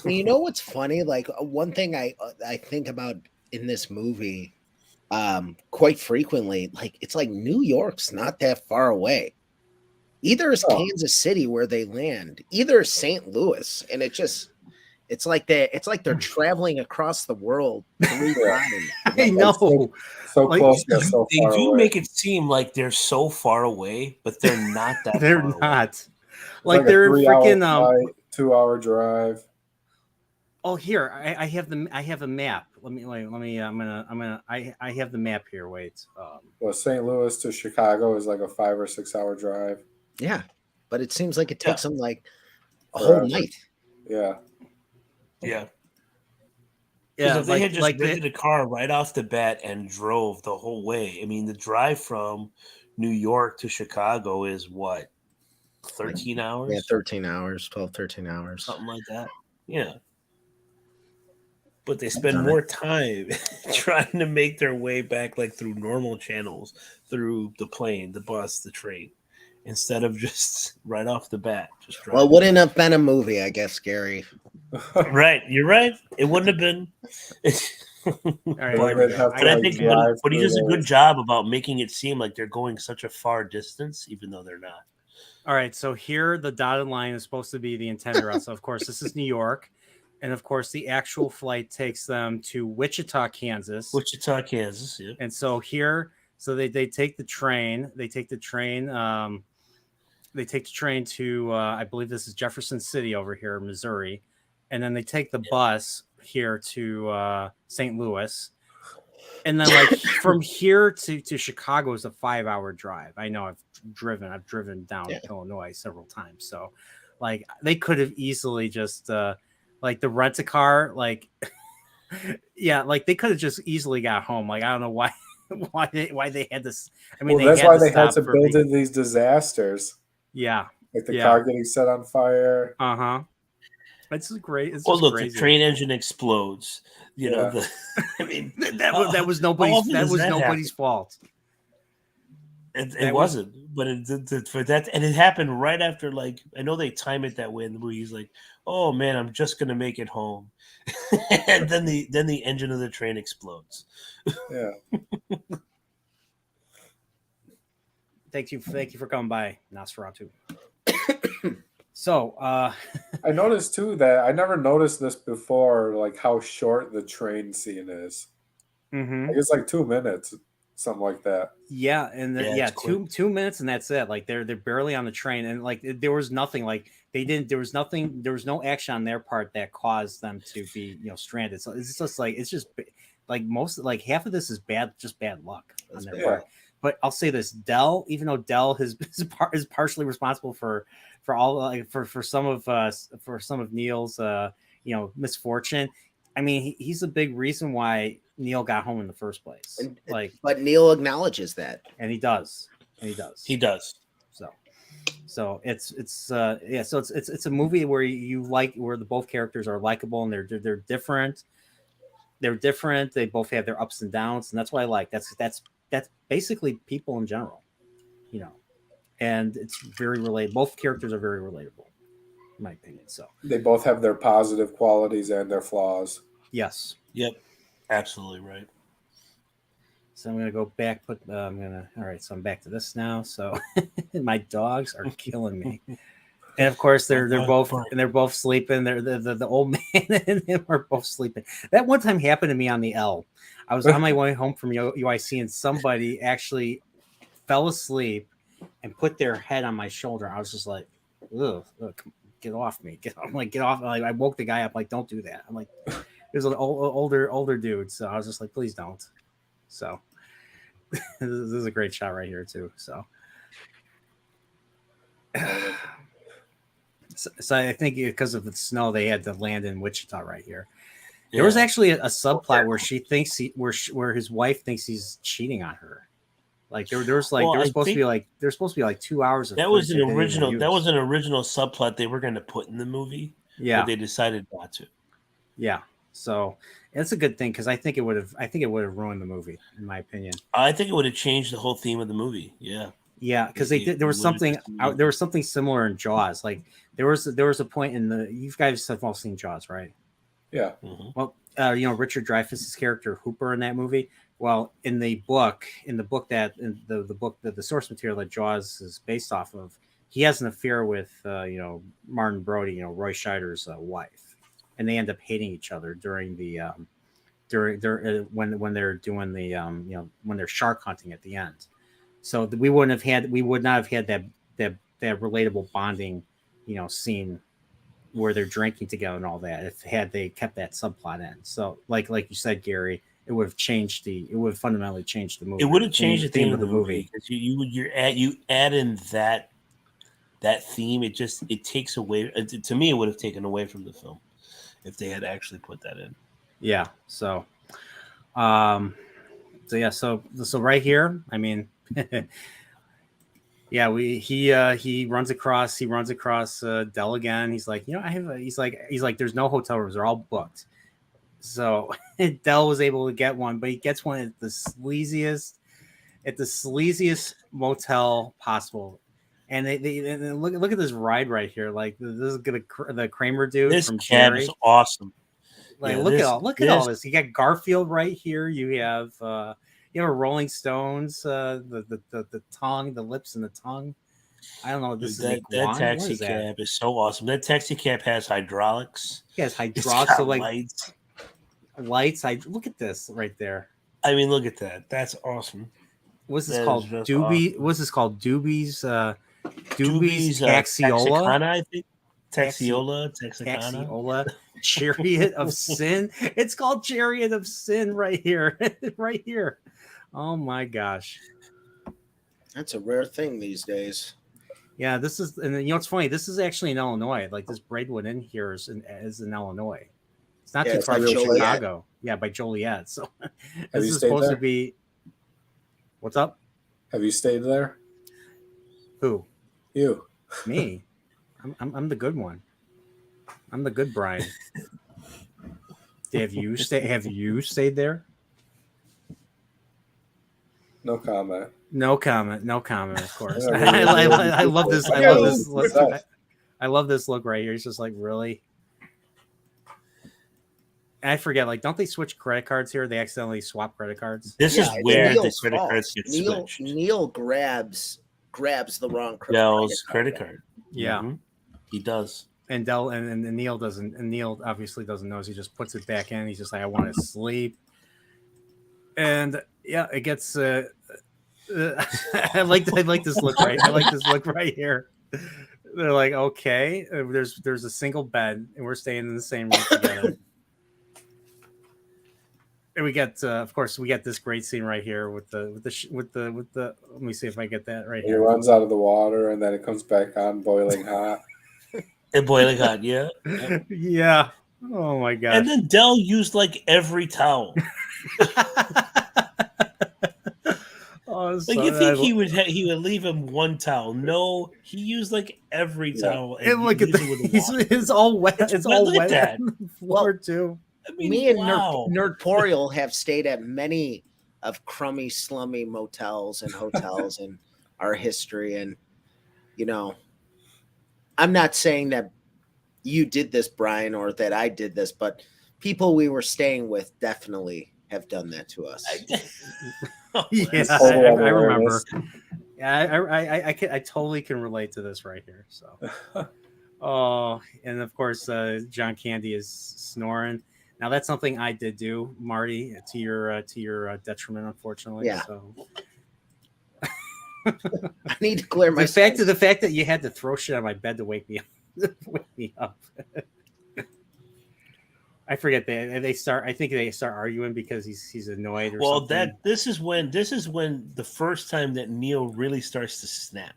You know what's funny? Like one thing I think about in this movie quite frequently, like it's like New York's not that far away. Either is Kansas City where they land, either is St. Louis, and it's like they're traveling across the world 3 times. I know. So close. They do make it seem like they're so far away, but they're not that. They're far not. Away. Like they're in freaking 2-hour drive. Oh, here I have a map. Let me. I have the map here. Wait. Well, St. Louis to Chicago is like a 5 or 6 hour drive. Yeah, but it seems like it takes them like a whole night. Yeah. Yeah. Yeah, if they had just rented a car right off the bat and drove the whole way. I mean, the drive from New York to Chicago is what? 13 hours? Yeah, 13 hours, 12, 13 hours. Something like that. Yeah. But they spend more time trying to make their way back like through normal channels, through the plane, the bus, the train, instead of just right off the bat. Just well, it wouldn't have been a movie, I guess, Gary. Right, you're right. It wouldn't have been. But he does a good job about making it seem like they're going such a far distance, even though they're not. All right, so here the dotted line is supposed to be the intended route. So of course this is New York, and of course the actual flight takes them to Wichita, Kansas. Yeah. And so here, they take the train. They take the train. They take the train to I believe this is Jefferson City over here, Missouri. And then they take the bus here to St. Louis. And then like from here to Chicago is a 5-hour drive. I know I've driven down to Illinois several times. So like they could have easily just like the rent-a-car, like like they could have just easily got home. Like I don't know why they had this. I mean, that's why they had to build in these disasters. Yeah. Like the car getting set on fire. Uh-huh. It's great. It's look, crazy. The train engine explodes. You know, I mean, that was nobody's fault. It wasn't, but for that, and it happened right after. Like I know they time it that way in the movie. He's like, "Oh man, I'm just gonna make it home," and then the engine of the train explodes. Yeah. Thank you for coming by, Nosferatu. So I noticed too that I never noticed this before, like how short the train scene is. Mm-hmm. Like it's like 2 minutes, something like that. Yeah, and 2 minutes, and that's it. Like they're barely on the train, and like there was nothing. Like there was no action on their part that caused them to be stranded. So it's just like half of this is bad luck on their part. But I'll say this: Dell, even though Dell is partially responsible for all for some of Neil's misfortune. I mean, he's a big reason why Neil got home in the first place. But Neil acknowledges that, and he does. He does. So it's a movie where you like where the both characters are likable and they're different. They're different. They both have their ups and downs, and that's what I like. That's basically people in general, you know. And it's very relatable. Both characters are very relatable, in my opinion. So They both have their positive qualities and their flaws. yes. Yep, absolutely right. So I'm gonna go back. All right. So I'm back to this now. So my dogs are killing me. And of course they're both sleeping. They're the old man and him are both sleeping. That one time happened to me on the L. I was on my way home from UIC and somebody actually fell asleep and put their head on my shoulder. I was just like, ugh, get off me. I'm like, get off. Like, I woke the guy up, like, don't do that. I'm like, it was an older dude. So I was just like, please don't. So this is a great shot right here too. So So I think because of the snow, they had to land in Wichita right here. There was actually a subplot where she thinks where his wife thinks he's cheating on her. Like there's supposed to be like 2 hours of that was an original subplot they were going to put in the movie. Yeah, but they decided not to. Yeah, so it's a good thing because I think it would have ruined the movie in my opinion. I think it would have changed the whole theme of the movie. Yeah, because there was something similar in Jaws. Like there was a point in you guys have all seen Jaws, right? Yeah. Mm-hmm. Well, Richard Dreyfuss's character Hooper in that movie. Well, in the book that the source material that Jaws is based off of, he has an affair with Martin Brody, Roy Scheider's wife, and they end up hating each other during the when they're doing the when they're shark hunting at the end. So we would not have had that relatable bonding, scene where they're drinking together and all that if they kept that subplot in. So like you said, Gary, it would have fundamentally changed the movie. It would have changed the theme of the movie because you add in that theme. It takes away. To me, it would have taken away from the film if they had actually put that in. Yeah. So, so right here, I mean. Yeah, he runs across Dell again. He's like, he's like, there's no hotel rooms; they're all booked. So Dell was able to get one, but he gets one at the sleaziest motel possible. And they look at this ride right here. Like this is the Kramer dude this from cab Jerry. is awesome. Like look at all this. You got Garfield right here. You have Rolling Stones, the tongue, the lips and the tongue. I don't know. That taxi cab is so awesome. That taxi cab has hydraulics. It has hydraulics. So like lights. Look at this right there. I mean, look at that. That's awesome. What's this called? Doobie. Awesome. What's this called? Doobie's Taxiola. Texicana, I think. Texiola. Chariot of Sin. It's called Chariot of Sin right here. Right here. Oh my gosh. That's a rare thing these days. Yeah, this is, and it's funny. This is actually in Illinois. Like this Braidwood Inn here is in Illinois. It's not too far from Chicago. Yeah, by Joliet. So this is supposed to be. What's up? Have you stayed there? Who? You. Me. I'm the good one. I'm the good Bryan. Have you stayed there? No comment. No comment. Of course. I love this. I love this look right here. It's just like, really. And I forget. Like, don't they switch credit cards here? They accidentally swap credit cards. This is where the credit cards get switched. Neil grabs the wrong credit card. Yeah, mm-hmm. He does. And Neil doesn't. And Neil obviously doesn't know. So he just puts it back in. He's just like, I want to sleep. And yeah, it gets. I like this look right. I like this look right here. They're like, okay, there's a single bed, and we're staying in the same room together. And we get, of course, this great scene right here with the. Let me see if I get that right here. He runs out of the water, and then it comes back on boiling hot. And boiling hot, yeah. Yeah. Oh my god. And then Dell used like every towel. Oh, Like you think he would leave him one towel? No, he used like every towel. And look at it's all wet. It's all wet that. on the floor too. I mean, Me and wow. Nerdporeal have stayed at many of crummy, slummy motels and hotels in our history, and I'm not saying that you did this, Brian, or that I did this, but people we were staying with definitely have done that to us. Yeah, I remember. Yeah, I totally can relate to this right here. So, oh, and of course, John Candy is snoring. Now that's something I did do, Marty, to your detriment, unfortunately. Yeah. So I need to clear my the fact that you had to throw shit on my bed to wake me up. I forget they start. I think they start arguing because he's annoyed. Or something. This is when the first time that Neil really starts to snap.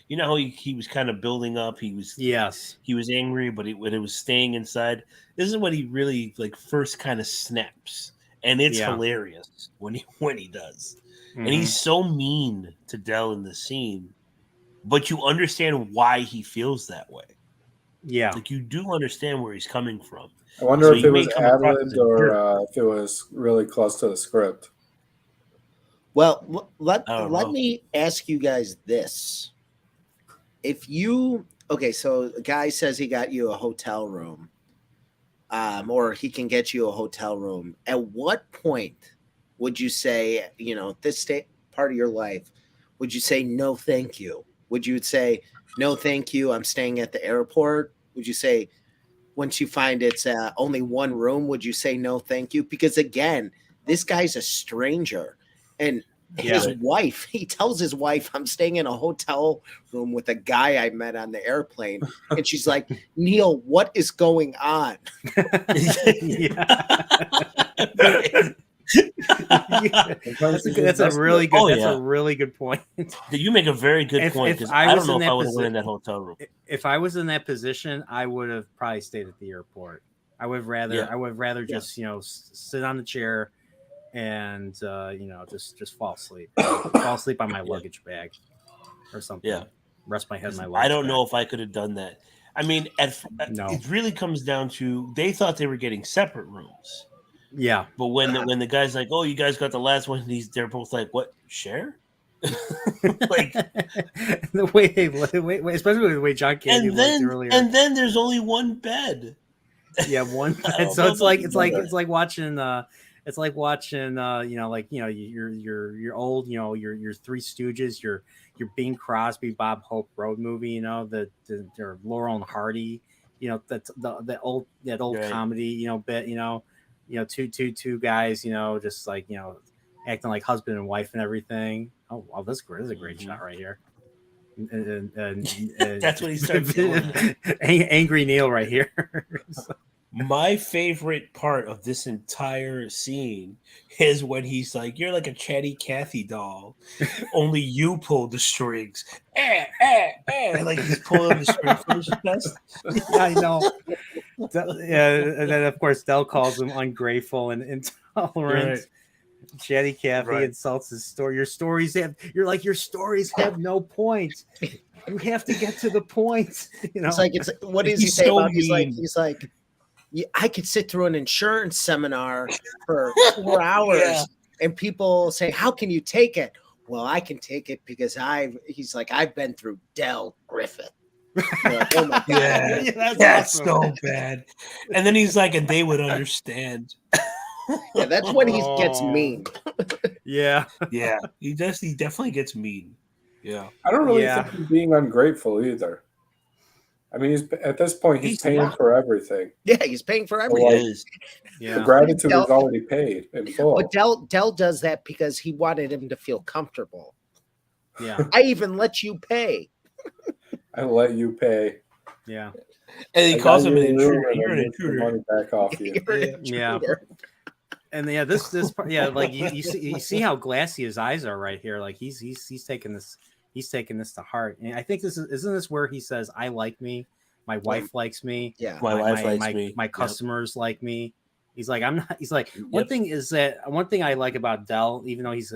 You know how he was kind of building up. He was angry, but it was staying inside. This is when he really like first kind of snaps, and it's hilarious when he does. Mm-hmm. And he's so mean to Del in the scene, but you understand why he feels that way. Yeah, like you do understand where he's coming from. I wonder if it was ad-libbed or if it was really close to the script. Well, let me ask you guys this. If you so a guy says he got you a hotel room, or he can get you a hotel room. At what point would you say, this part of your life, would you say no, thank you? Would you say no, thank you? I'm staying at the airport. Would you say once you find it's only one room, would you say no, thank you? Because again, this guy's a stranger, and his wife, he tells his wife, I'm staying in a hotel room with a guy I met on the airplane. And she's like, Neil, what is going on? That's a really good point. You make a very good point, because I don't know if I would have been in that hotel room. If I was in that position, I would have probably stayed at the airport. I would rather just sit on the chair and just fall asleep on my luggage bag or something. Yeah, rest my head in my luggage I don't bag. know if I could have done that. I mean, it really comes down to they thought they were getting separate rooms. Yeah, but when the guy's like, "Oh, you guys got the last one," they're both like, "What? Share?" Like the way especially the way John Candy looked earlier. And then there's only one bed. Yeah, one bed. So it's like watching. It's like watching. Your old. Your Three Stooges. Your Bing Crosby, Bob Hope road movie. The Laurel and Hardy. That's the old comedy. Bit. Two guys. Just like acting like husband and wife and everything. Oh, wow, this is a great shot right here. And that's when he starts doing angry Neil right here. My favorite part of this entire scene is when he's like, "You're like a chatty Cathy doll. Only you pull the strings." Like he's pulling the strings from his chest. Yeah, I know. And then of course Del calls him ungrateful and intolerant. Right. Chatty Cathy insults his story. Your stories have no point. You have to get to the point. What does he say about? He's like. I could sit through an insurance seminar for 4 hours and people say, how can you take it? Well, I can take it because I've been through Del Griffith. Like, oh my God. That's awesome. So bad. And then he's like, and they would understand. Yeah, that's when he gets mean. Yeah. Yeah. He definitely gets mean. Yeah. I don't really think he's being ungrateful either. I mean, at this point, he's paying for everything. Yeah, he's paying for everything. The gratitude is already paid in full. But Del does that because he wanted him to feel comfortable. Yeah. I even let you pay. I let you pay. Yeah. And he calls him an intruder. You're an intruder. Money back off you. Yeah. And this part, like you see how glassy his eyes are right here. Like he's taking this. He's taking this to heart, and I think isn't this where he says, "I like me, my wife likes me, my wife likes me, my customers like me." He's like, I'm not. He's like, one thing I like about Del, even though he's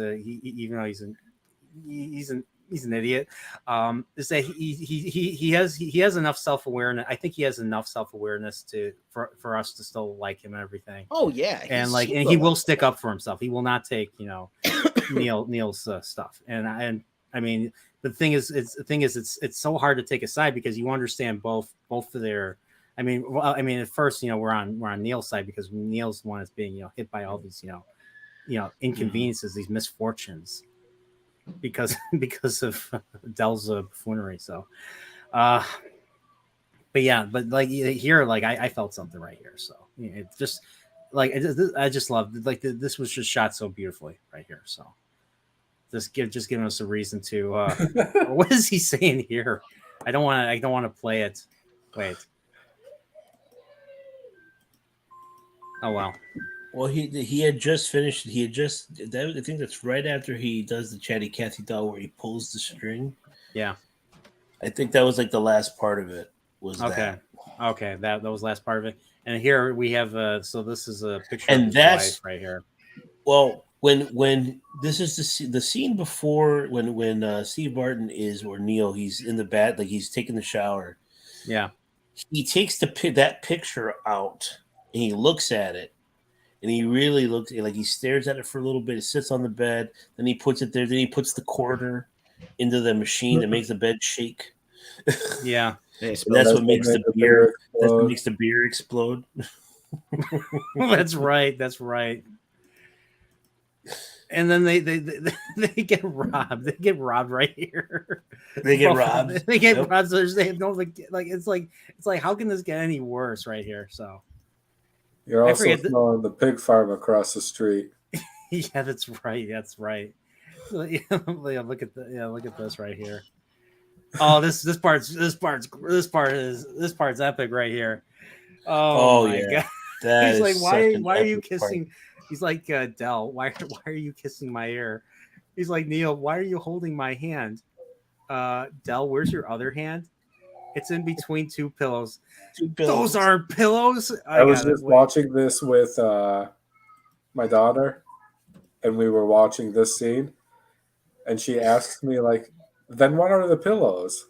he's an idiot. Is that he has enough self-awareness. I think he has enough self-awareness for us to still like him and everything. Oh yeah, and he will stick up for himself. He will not take Neil's stuff. And I mean, the thing is, it's so hard to take a side because you understand both of their. I mean, at first, we're on Neil's side because Neil's the one that's being hit by all these inconveniences, these misfortunes because of Dell's buffoonery. So, but like here, like I felt something right here. So it just like I just loved like this was just shot so beautifully right here. So just giving us a reason to. What is he saying here? I don't want to play it. Wait. Oh wow. Well, he had just finished. I think that's right after he does the Chatty Cathy doll where he pulls the string. Yeah. I think that was like the last part of it. Was okay. That. Okay, that was the last part of it. And here we have so this is a picture and of his that's wife right here. Well, when this is the scene before when Steve Martin or Neil, he's in the bed, like he's taking the shower. Yeah. He takes that picture out and he looks at it. And he really looks like he stares at it for a little bit. It sits on the bed. Then he puts it there. Then he puts the quarter into the machine that makes the bed shake. Yeah, and that's what makes the beer. That's what makes the beer explode. That's right. That's right. And then they get robbed. They get robbed right here. They get robbed. They get robbed. So they have no like it's like how can this get any worse right here? So. You're also smelling the pig farm across the street. Yeah, that's right. That's right. Look at this right here. Oh, this part's epic right here. Oh my god. He's like, why are you kissing? Part. He's like, Dell, why are you kissing my ear? He's like, Neil, why are you holding my hand? Dell, where's your other hand? It's in between two pillows. Those aren't pillows. I was just watching this with my daughter, and we were watching this scene, and she asks me, like, then what are the pillows?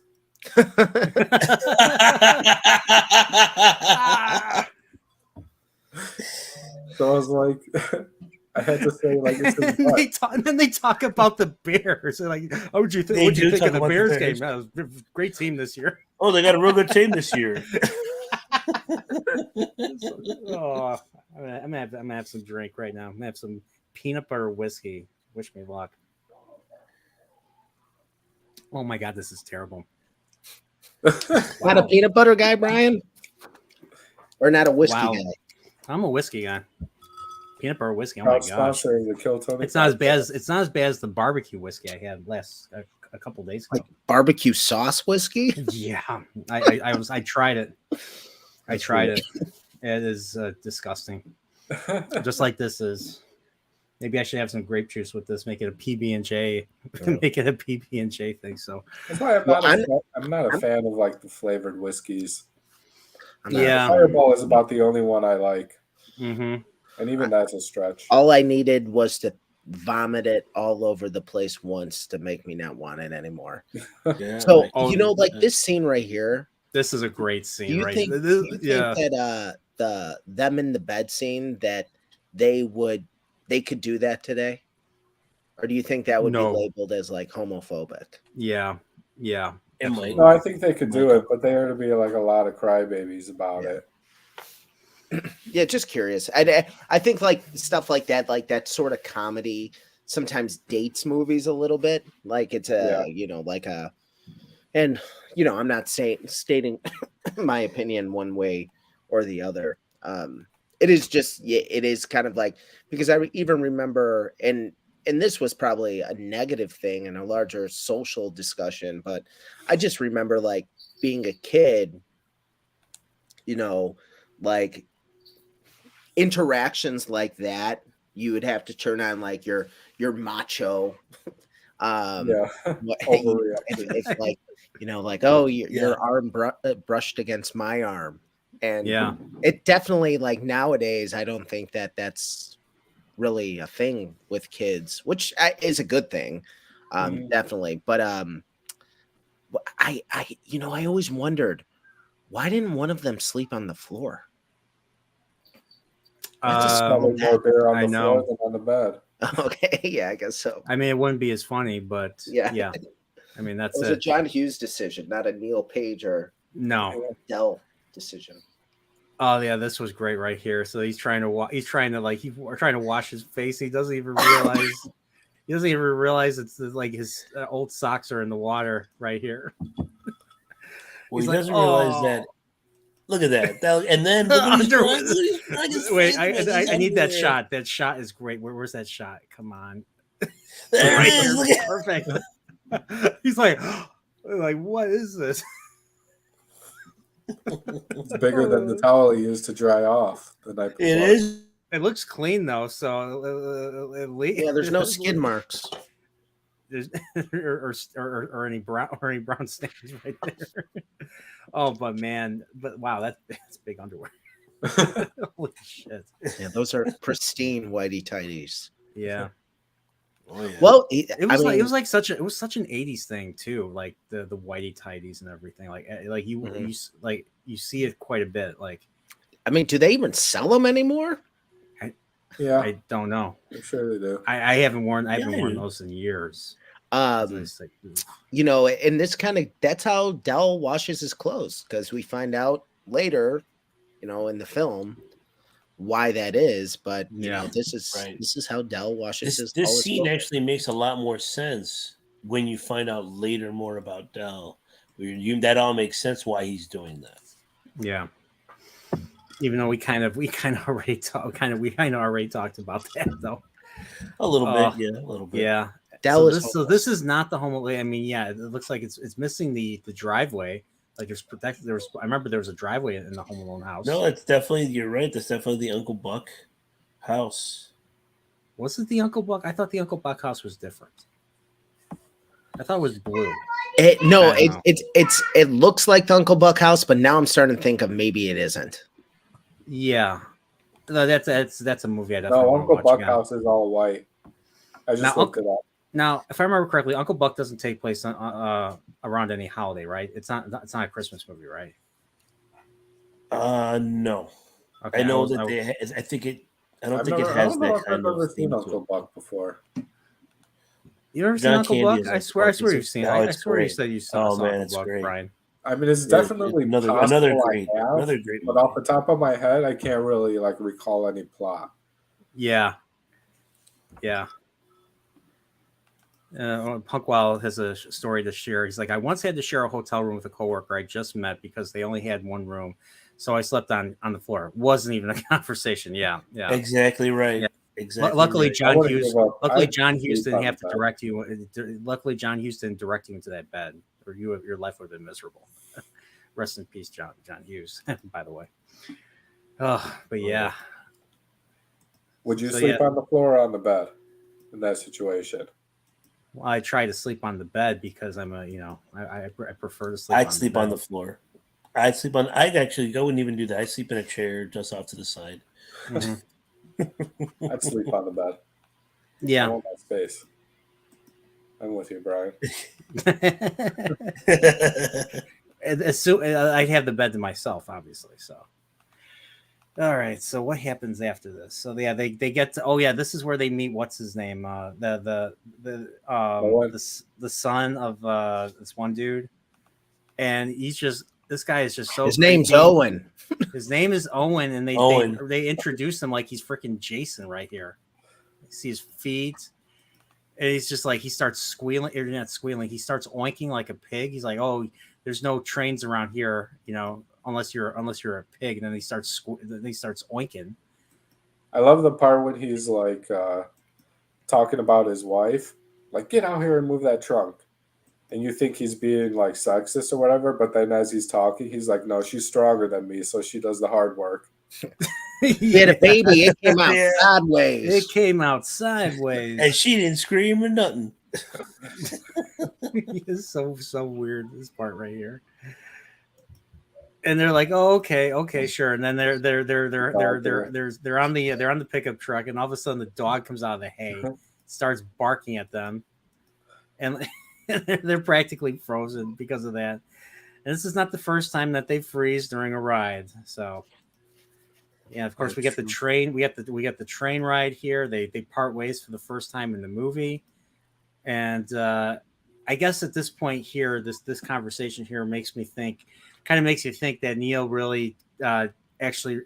So I was like, I had to say, like, it's and then they talk about the Bears. They're like, what would you think of the Bears game? That was a great team this year. Oh, they got a real good team this year. I'm gonna have some drink right now. I'm gonna have some peanut butter whiskey. Wish me luck. Oh my god, this is terrible. Not a peanut butter guy, Brian, or not a whiskey guy? I'm a whiskey guy. Peanut butter whiskey. Oh my gosh! It's not as bad as the barbecue whiskey I had a couple days ago. Like barbecue sauce whiskey? Yeah, I tried it. I tried it. It is disgusting. Just like this is. Maybe I should have some grape juice with this. Make it a PB&J. Make it a PB&J thing. So that's why I'm not a fan of like the flavored whiskeys. Yeah, Fireball is about the only one I like. Mm-hmm. And even that's a stretch. All I needed was to vomit it all over the place once to make me not want it anymore. Yeah, so this scene right here. This is a great scene. Do you think that the them in the bed scene that they could do that today, or do you think that would be labeled as like homophobic? Yeah. No, I think they could do it, but there to be like a lot of crybabies about it. Yeah, just curious. I think like stuff like that sort of comedy sometimes dates movies a little bit. Like it's and I'm not stating my opinion one way or the other. It is kind of like, because I even remember, and this was probably a negative thing in a larger social discussion, but I just remember like being a kid, like interactions like that, you would have to turn on like your macho. It's like, like, oh, your arm brushed against my arm. And it definitely, like, nowadays, I don't think that that's really a thing with kids, which is a good thing. Definitely. But I always wondered, why didn't one of them sleep on the floor? Probably more beer on I the floor know. than on the bed. Okay, yeah, I guess so. I mean, it wouldn't be as funny, but Yeah. I mean, It that's was a it. John Hughes decision, not a Neil Page or No. Dell decision. Oh yeah, this was great right here. So he's trying to we're trying to wash his face. He doesn't even realize. He doesn't even realize it's like his old socks are in the water right here. Well, He's he like, doesn't realize that. Look at that. And then look at his Wait, face, I need that underwear. shot. That shot is great. Where's that shot? Come on. There Right it is. here. Look at Perfect. He's like, what is this? It's bigger than the towel he used to dry off the night before. it is. It looks clean though, so at least Yeah, there's no skid marks. There's, or any brown stains right there. Oh, but wow, that's big underwear. Holy shit! Yeah, those are pristine whitey tighties. Yeah. Oh, yeah. Well, It was such an '80s thing too, like the whitey tighties and everything. Like you see it quite a bit. Like, I mean, do they even sell them anymore? Yeah, I don't know. I'm sure they do. I haven't worn do. those in years. And that's how Dell washes his clothes, because we find out later, in the film why that is. But this is how Dell washes his This all his scene clothes. actually makes a lot more sense when you find out later more about Dell. That all makes sense why he's doing that. Yeah. Even though we kind of already talked about that though. A little bit. Yeah. So this is not the home. I mean, yeah, it looks like it's missing the driveway. Like I remember there was a driveway in the Home Alone house. No, you're right. That's definitely the Uncle Buck house. Was it the Uncle Buck? I thought the Uncle Buck house was different. I thought it was blue. It looks like the Uncle Buck house, but now I'm starting to think of maybe it isn't. Yeah, no, that's a movie I definitely No, Uncle Buck again. house is all white. I just looked it up. Now, if I remember correctly, Uncle Buck doesn't take place around any holiday, right? It's not a Christmas movie, right? No. Okay, I know that I think it. I don't think it has I've that kind never of seen theme to Uncle it. Buck before. You ever seen John Uncle Candy Buck? is I swear you've seen. I swear you great. said you saw Oh, man, Uncle it's Buck, great. Brian. I mean, it's definitely another great but movie. off the top of my head, I can't really recall any plot. Yeah. Punkwell has a story to share. He's like, I once had to share a hotel room with a coworker I just met because they only had one room, so I slept on the floor. It wasn't even a conversation. Yeah. Exactly right. Yeah. Exactly. Luckily, right. John Hughes didn't have to direct you. Luckily, John Hughes didn't direct you into that bed, or your life would have been miserable. Rest in peace, John Hughes. By the way. Oh, but yeah. Would you sleep on the floor or on the bed in that situation? Well, I try to sleep on the bed because I'm I prefer to sleep. I'd sleep on the floor. I actually wouldn't even do that. I sleep in a chair just off to the side. Mm-hmm. I'd sleep on the bed. Yeah. I want that space. I'm with you, Brian. I have the bed to myself, obviously. So, all right. So, what happens after this? So, yeah, they get to. This is where they meet. What's his name? The son of this one dude, and this guy is just so. His name's Owen. His name is Owen, and they introduce him like he's freaking Jason right here. You see his feet. And he's just like, he starts squealing, or not squealing, he starts oinking like a pig. He's like, oh, there's no trains around here, unless you're a pig. And then he starts oinking. I love the part when he's talking about his wife, like, get out here and move that trunk. And you think he's being sexist or whatever, but then as he's talking, he's like, no, she's stronger than me, so she does the hard work. He had a baby. It came out sideways. It came out sideways. And she didn't scream or nothing. It's so weird, this part right here. And they're like, oh, okay, sure. And then they're on the pickup truck, and all of a sudden the dog comes out of the hay, starts barking at them. and they're practically frozen because of that. And this is not the first time that they freeze during a ride. So, yeah, of course, That's we get the true. train. We get the train ride here. They part ways for the first time in the movie, and I guess at this point here, this conversation here makes me think, kind of makes you think that Neil really actually.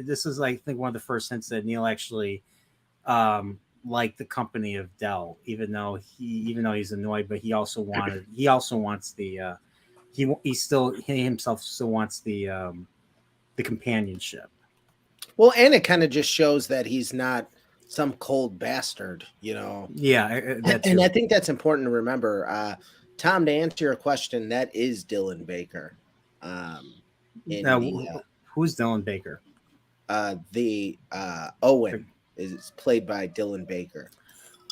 This is, I think, one of the first hints that Neil actually liked the company of Dell, even though he's annoyed, but he also wants the he himself still wants the companionship. Well, and it kind of just shows that he's not some cold bastard, you know. Yeah, that too. And I think that's important to remember. Tom, to answer your question, that is Dylan Baker. In Now, the who's Dylan Baker? Owen is played by Dylan Baker.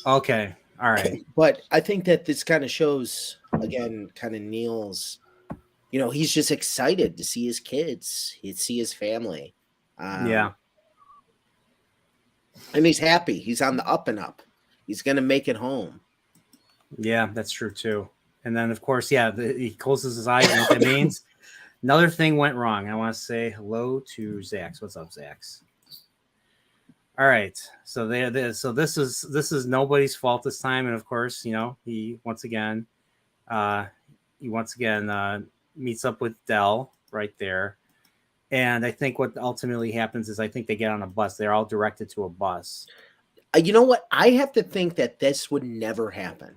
Okay, all right. But I think that this kind of shows, again, kind of Neil's, you know, he's just excited to see his kids, he'd see his family. Yeah, And he's happy. He's on the up and up. He's going to make it home. yeah, that's true too. And then, of course, yeah, he closes his eyes, and what that means, another thing went wrong. I want to say hello to Zax. What's up, Zax? All right, so so this is nobody's fault this time, and of course, you know, he once again meets up with Dell right there, and I think what ultimately happens is I think they get on a bus. They're all directed to a bus. You know what? I have to think that this would never happen.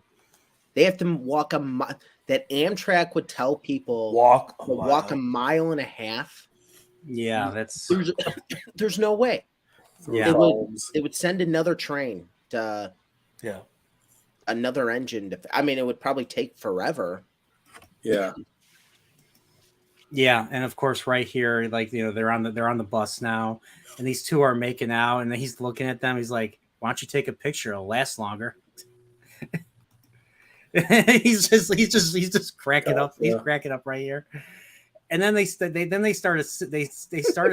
They have to walk that Amtrak would tell people Walk a mile and a half. Yeah, that's There's no way. Yeah. They would send another train to Yeah. another engine. I mean, it would probably take forever. Yeah. Yeah, and of course, right here, like, you know, they're on the bus now, and these two are making out, and he's looking at them. He's like, "Why don't you take a picture? It'll last longer." he's just cracking up. Yeah. He's cracking up right here, and then they start a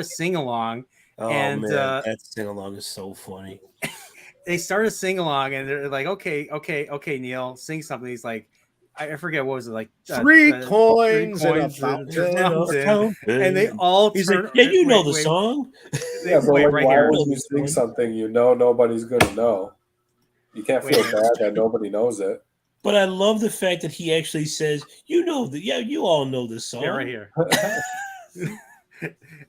sing along. Oh And, man, that sing along is so funny. They start a sing along, and they're like, okay, Neil, sing something. He's like, I forget, what was it, like Three coins and a fountain. And they all He's turn. like, yeah, you know the song. Yeah, but like, right why here. would you sing something you know nobody's gonna know? You can't feel bad that nobody knows it. But I love the fact that he actually says, you know, you all know this song. Yeah, right here.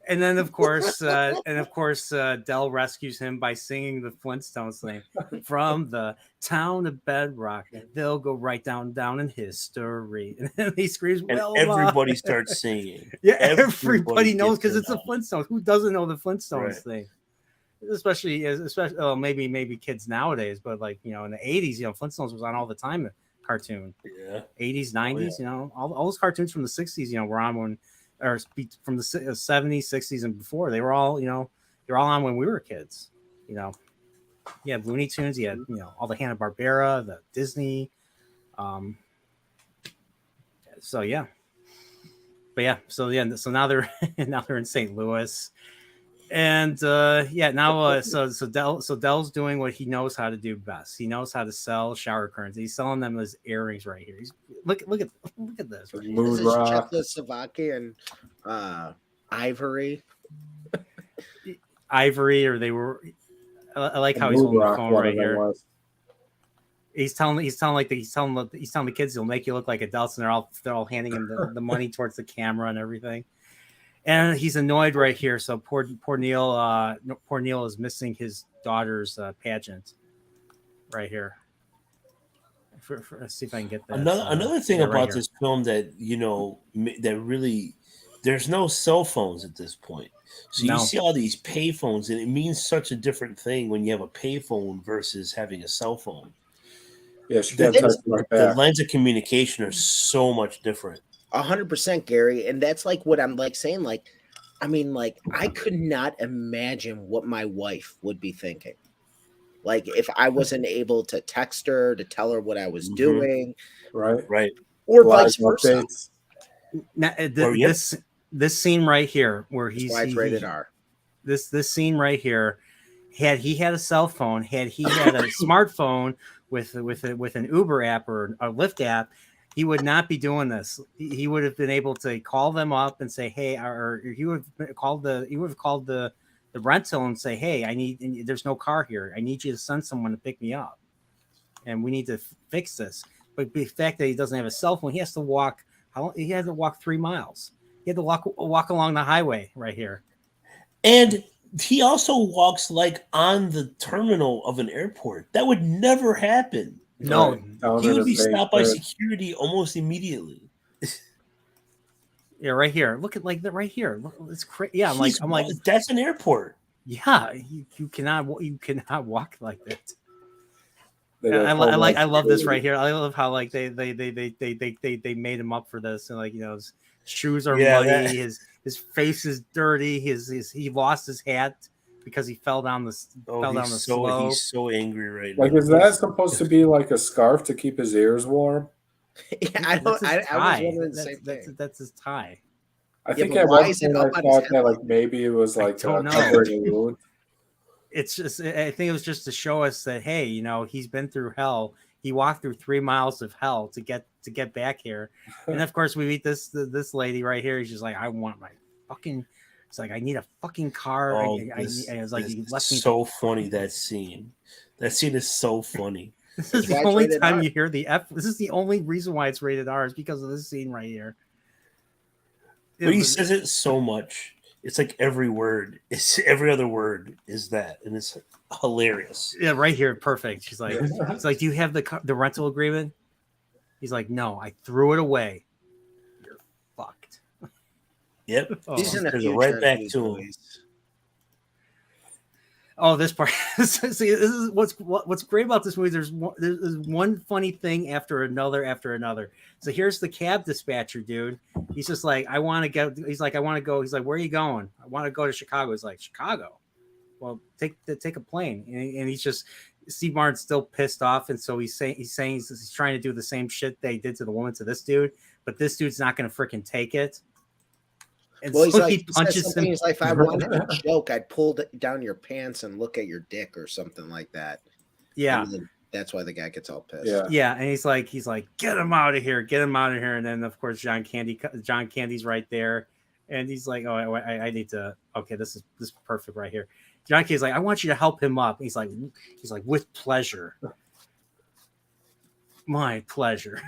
And then, of course, Dell rescues him by singing the Flintstones thing. From the town of Bedrock, they'll go right down in history. And then he screams, And "Well, everybody starts singing. yeah, everybody knows, because gets it's the Flintstones. Who doesn't know the Flintstones Right. thing? Especially maybe kids nowadays, but, like, you know, in the 80s, you know, Flintstones was on all the time. Cartoon. Yeah. 80s, 90s, you know, all those cartoons from the 60s, you know, were on when, or from the 70s, 60s, and before. They were all, you know, they're all on when we were kids. You know, you had Looney Tunes, you had, you know, all the Hanna-Barbera, the Disney. So yeah, but yeah, so now they're in St. Louis. And now Dell's doing what he knows how to do best. He knows how to sell shower curtains. He's selling them as earrings right here. He's look at this. Right here. This is Czechoslovakian ivory. Ivory, or they were. I like how he's holding the phone right here. He's telling the kids he'll make you look like adults, and they're all handing him the money towards the camera and everything. And he's annoyed right here. So poor Neil is missing his daughter's pageant right here. Let's see if I can get that. Another thing right about here. this film that, you know, that really, there's no cell phones at this point. So you see all these pay phones, and it means such a different thing when you have a pay phone versus having a cell phone. Yeah, the lines of communication are so much different. 100%, Gary, and that's like what I'm like saying. Like, I mean, like, I could not imagine what my wife would be thinking. Like, if I wasn't able to text her to tell her what I was doing, right, or vice versa. Now, this scene right here, where he's rated R. This scene right here, had he had a cell phone, had he had a smartphone with an Uber app or a Lyft app, he would not be doing this. He would have been able to call them up and say, "Hey," or he would have called the rental and say, "Hey, there's no car here. I need you to send someone to pick me up, and we need to fix this." But the fact that he doesn't have a cell phone, he has to walk. He had to walk 3 miles. He had to walk along the highway right here. And he also walks like on the terminal of an airport. That would never happen. No, he would be stopped by security almost immediately. Yeah, right here. Look at like that right here. It's crazy. Yeah, I'm like that's an airport. Yeah, you cannot walk like that. I love this right here. I love how like they made him up for this, and like his shoes are muddy, his face is dirty, he lost his hat because he fell down the slope. He's so angry right now. Like, is that supposed to be like a scarf to keep his ears warm? Yeah, I was wondering the same thing. That's his tie. I think at one point I thought that like maybe it was like covering a wound. It's just, I think it was just to show us that, hey, he's been through hell. He walked through 3 miles of hell to get back here. And of course we meet this lady right here. She's like, I want my fucking, it's like, I need a fucking car. I was like, you left me. So funny, that scene is so funny. This is the only time you hear the F. This is the only reason why it's rated R is because of this scene right here. But he says it so much. It's like every other word is that, and it's hilarious. Yeah, right here, perfect. She's like, it's like, do you have the rental agreement? He's like, no, I threw it away. You're fucked. Yep. Right back to him. Oh, this part. See, this is what's great about this movie. There's one funny thing after another. So here's the cab dispatcher dude. He's just like, I want to go. He's like, I want to go. He's like, where are you going? I want to go to Chicago. He's like, Chicago? Well, take a plane. And he's just, Steve Martin's still pissed off, and so he's trying to do the same shit they did to the woman to this dude, but this dude's not going to freaking take it. And well, so he punches him. He's like, if I wanted a joke, I'd pull down your pants and look at your dick or something like that. Yeah. That's why the guy gets all pissed. Yeah. And he's like, get him out of here. And then of course, John Candy's right there. And he's like, oh, I need to, okay, this is perfect right here. John Candy's like, I want you to help him up. He's like, with pleasure. My pleasure.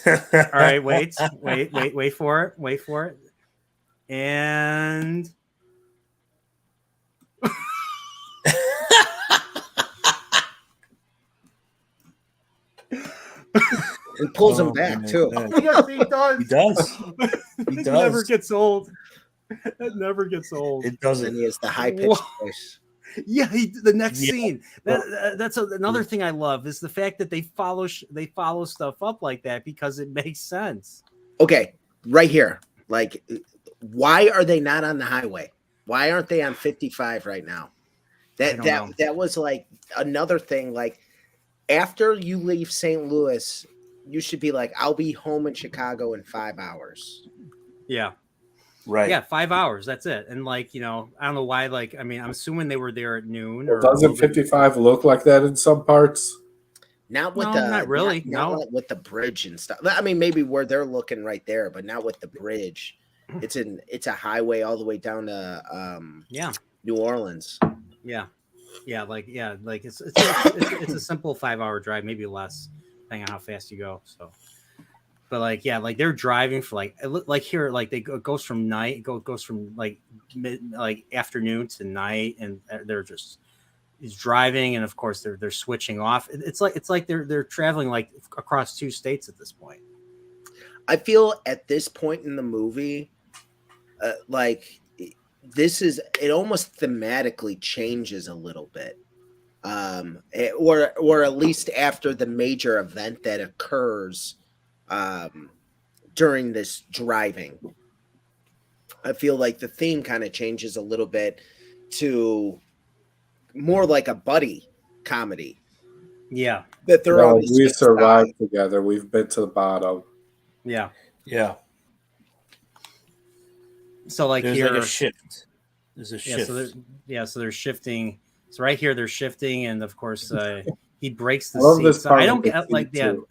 All right, wait for it. And and pulls him back too. Yes, he does. He does. It never gets old. It never gets old. It doesn't. And he has the high pitched voice. Yeah, the next scene. That's another thing I love is the fact that they follow stuff up like that because it makes sense. Okay, right here. Like, why are they not on the highway? Why aren't they on 55 right now? That was like another thing. Like, after you leave St. Louis, you should be like, I'll be home in Chicago in 5 hours. Yeah. Right. Yeah, 5 hours. That's it. And like, I don't know why. Like, I mean, I'm assuming they were there at noon. Well, doesn't 55 look like that in some parts? Not with not really. Not with the bridge and stuff. I mean, maybe where they're looking right there, but not with the bridge. It's a highway all the way down to New Orleans. Yeah. Like it's a simple 5 hour drive, maybe less, depending on how fast you go. So. But like, yeah, like they're driving for like here, like they goes from afternoon to night, and they're just he's driving, and of course they're switching off. It's like they're traveling like across 2 states at this point. I feel at this point in the movie, it almost thematically changes a little bit, or at least after the major event that occurs. During this driving, I feel like the theme kind of changes a little bit to more like a buddy comedy. Yeah, that they're all we survived together. We've been to the bottom. Yeah. So like there's like a shift. There's a Yeah, shift. so they're shifting. So right here they're shifting, and of course he breaks the I love seat. this So part I don't with the get like feet, too.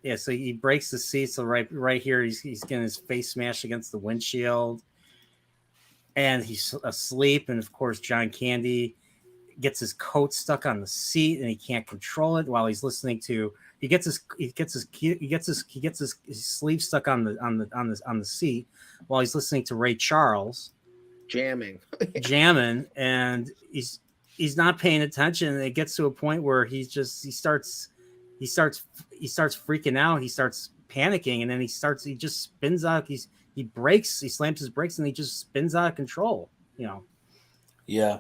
yeah. So he breaks the seat. So right here he's getting his face smashed against the windshield, and he's asleep. And of course John Candy gets his coat stuck on the seat, and he can't control it while he's listening to. He gets his sleeve stuck on the seat while he's listening to Ray Charles Jamming. and he's not paying attention, and it gets to a point where he starts freaking out, he starts panicking, and then he just spins out. He slams his brakes, and he just spins out of control, Yeah.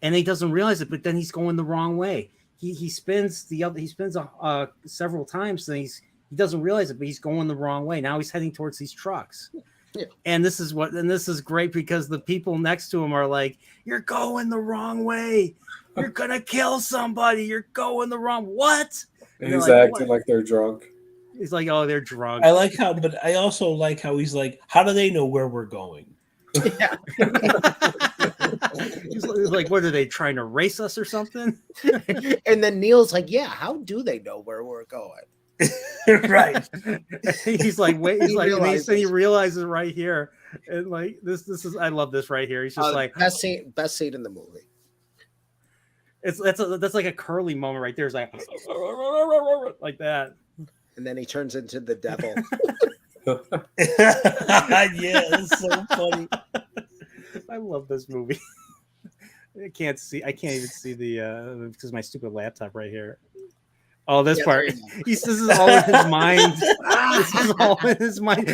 and he doesn't realize it, but then he's going the wrong way. He spins several times, and he doesn't realize it, but he's going the wrong way. Now he's heading towards these trucks. Yeah. And this is great because the people next to him are like, "You're going the wrong way. You're gonna kill somebody. You're going the wrong what?" And they're he's like, acting "What?" like they're drunk. He's like, "Oh, they're drunk." I like how, but I also like how he's like, how do they know where we're going? Yeah. He's like, "What are they trying to race us or something?" And then Neil's like, yeah, how do they know where we're going? Right. He's like, wait, he's He like, realizes. and he realizes right here, and like this is, I love this right here. He's just like, best scene in the movie. that's like a Curly moment right there. It's like like that. And then he turns into the devil. Yeah, that's so funny. I love this movie. I can't even see the because my stupid laptop right here. Oh, this part. This is all in his mind. This is all in his mind.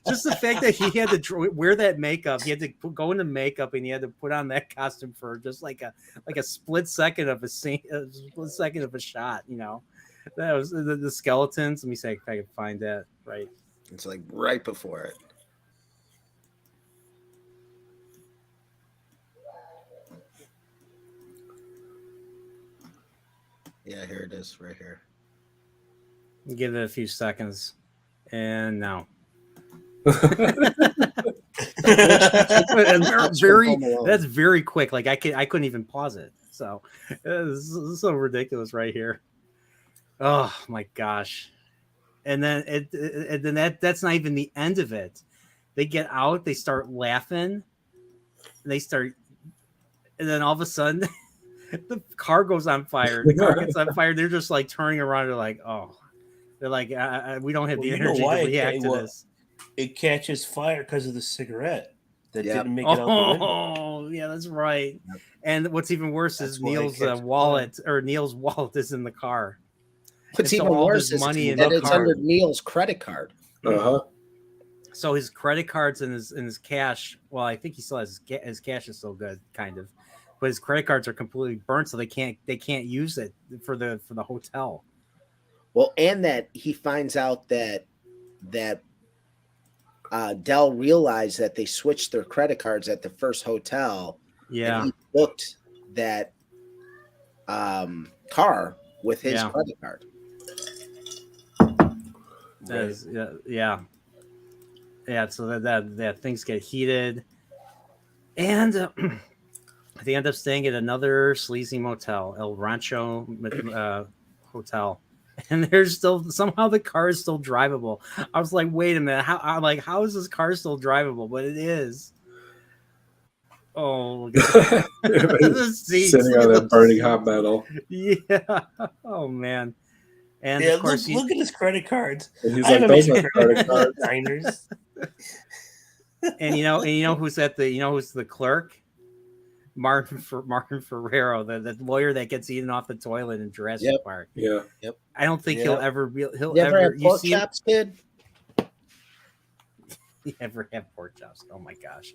Just the fact that he had to wear that makeup, he had to go into makeup, and he had to put on that costume for just like a split second of a scene, a split second of a shot. That was the skeletons. Let me see if I can find that right. It's like right before it. Yeah, here it is, right here. Give it a few seconds, and now. That's very quick. Like I couldn't even pause it. So this is so ridiculous right here. Oh my gosh! And then that's not even the end of it. They get out, they start laughing, and then all of a sudden the car goes on fire. The car gets on fire. They're just like turning around. They're like, oh, we don't have the energy to react to this. It catches fire because of the cigarette that didn't make it out the window. Oh, yeah, that's right. Yep. And what's even worse is Neil's wallet is in the car. What's even worse is that it's under Neil's credit card. So his credit cards and his cash. Well, I think he still has his cash is still good, kind of, but his credit cards are completely burnt, so they can't use it for the hotel. Well, and that he finds out that Dell realized that they switched their credit cards at the first hotel. Yeah, and he booked that car with his credit card. That is, yeah. So that things get heated, and they end up staying at another sleazy motel, El Rancho Hotel. And there's still somehow the car is still drivable. I was like, wait a minute, how is this car still drivable? But it is. Oh, the seats, sitting on that burning hot metal. Yeah. Oh man. And of course, look at his credit cards. And he's like, those are credit cards. Diners. And you know who's who's the clerk? Martin Ferrero, the lawyer that gets eaten off the toilet in Jurassic Park. Yeah. Yep. I don't think he'll ever be. He'll ever have pork chops, kid. You ever have pork chops? Oh my gosh.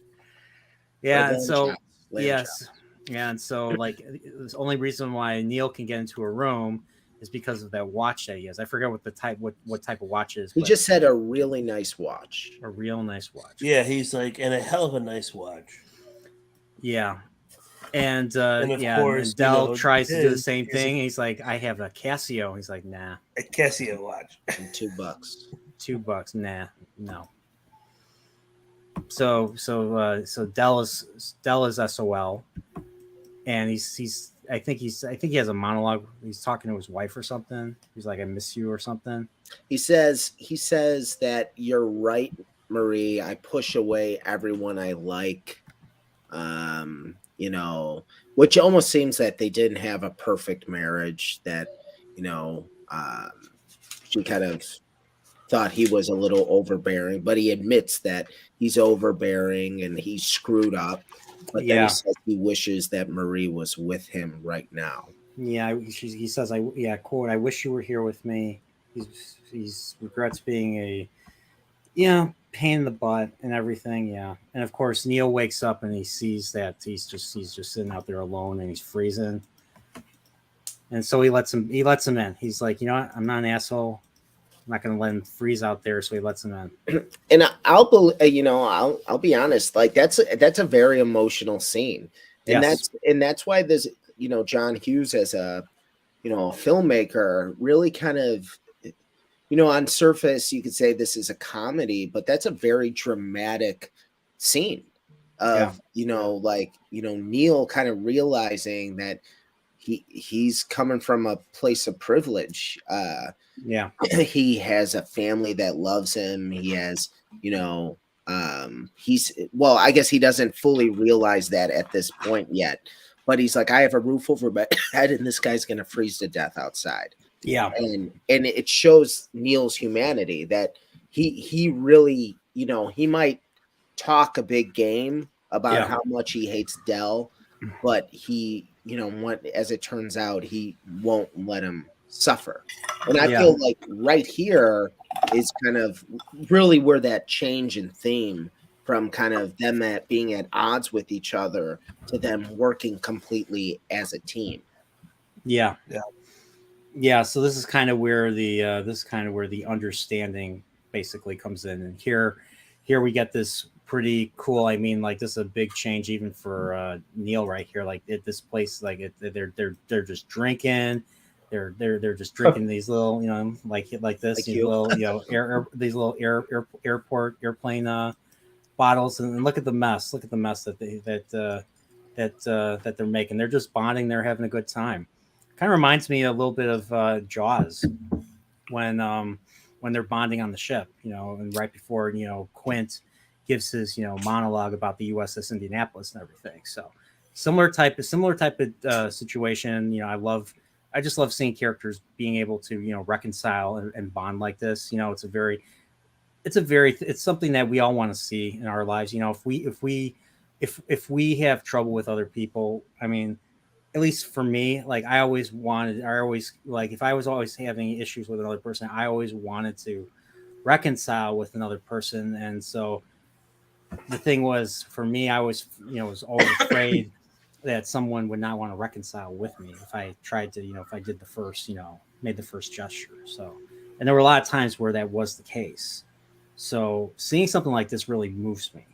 Yeah. And so yes. Yeah. And so like the only reason why Neil can get into a room is because of that watch that he has. I forget what type of watch it is. He just said a really nice watch. A real nice watch. Yeah, he's like, and a hell of a nice watch. Yeah. And of course, and Dell tries to do the same thing. He's like, I have a Casio. He's like, nah. A Casio watch. And $2. $2. Nah, no. So Dell is SOL, and he's I think he has a monologue. He's talking to his wife or something. He's like, "I miss you" or something. He says that you're right, Marie. I push away everyone I like. You know, which almost seems that they didn't have a perfect marriage, that, you know, she kind of thought he was a little overbearing, but he admits that he's overbearing and he's screwed up. But then he Yeah. says he wishes that Marie was with him right now. Yeah, he says, quote, "I wish you were here with me." He's regrets being a pain in the butt and everything. Yeah, and of course Neil wakes up and he sees that he's just sitting out there alone and he's freezing, and so he lets him in. He's like, you know what, I'm not an asshole. I'm not going to let him freeze out there, so he lets him in. And I'll be honest, like that's a very emotional scene, and Yes. that's why this, John Hughes as a filmmaker really kind of, on surface you could say this is a comedy, but that's a very dramatic scene of Neil kind of realizing that he's coming from a place of privilege. Yeah. He has a family that loves him. He has, I guess he doesn't fully realize that at this point yet, but he's like, I have a roof over my head and this guy's going to freeze to death outside. Yeah. And it shows Neil's humanity, that he really, he might talk a big game about how much he hates Dell, but he, as it turns out, he won't let him suffer. And I feel like right here is kind of really where that change in theme from kind of them being at odds with each other to them working completely as a team. Yeah. So this is kind of where the understanding basically comes in, and here we get this pretty cool. I mean, like, this is a big change even for Neil right here. Like, at this place, like they're just drinking. They're just drinking these little, like this, these little, these little airplane bottles, and look at the mess. Look at the mess that they're making. They're just bonding. They're having a good time. Kind of reminds me a little bit of Jaws when they're bonding on the ship, and right before Quint gives his monologue about the USS Indianapolis and everything. So similar type of situation. I just love seeing characters being able to reconcile and bond like this. It's something that we all want to see in our lives. If we have trouble with other people, I mean, at least for me, like if I was always having issues with another person, I always wanted to reconcile with another person. And so the thing was, for me, I was always afraid that someone would not want to reconcile with me if I tried to, if I did made the first gesture. So, and there were a lot of times where that was the case. So seeing something like this really moves me.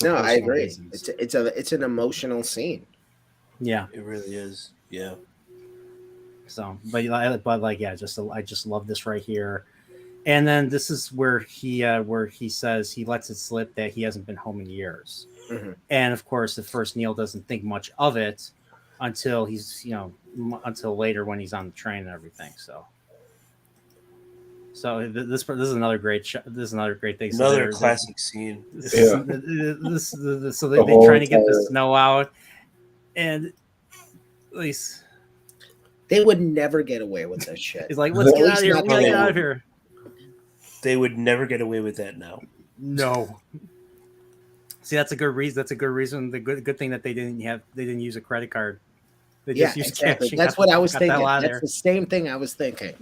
No, I agree. Reasons. It's an emotional scene. Yeah, it really is. Yeah. So, but I just love this right here. And then this is where he says he lets it slip that he hasn't been home in years. Mm-hmm. And of course, at first Neil doesn't think much of it until he's until later when he's on the train and everything. So this is another great this is another great thing. Another classic scene. So they're trying to get the snow out, and at least they would never get away with that shit. It's like, let's get out of here. We gotta get out of here. They would never get away with that now. No. See, that's a good reason. That's a good reason. The good thing that they didn't use a credit card. They just used exactly. cash. That's what I was thinking. That's the same thing I was thinking.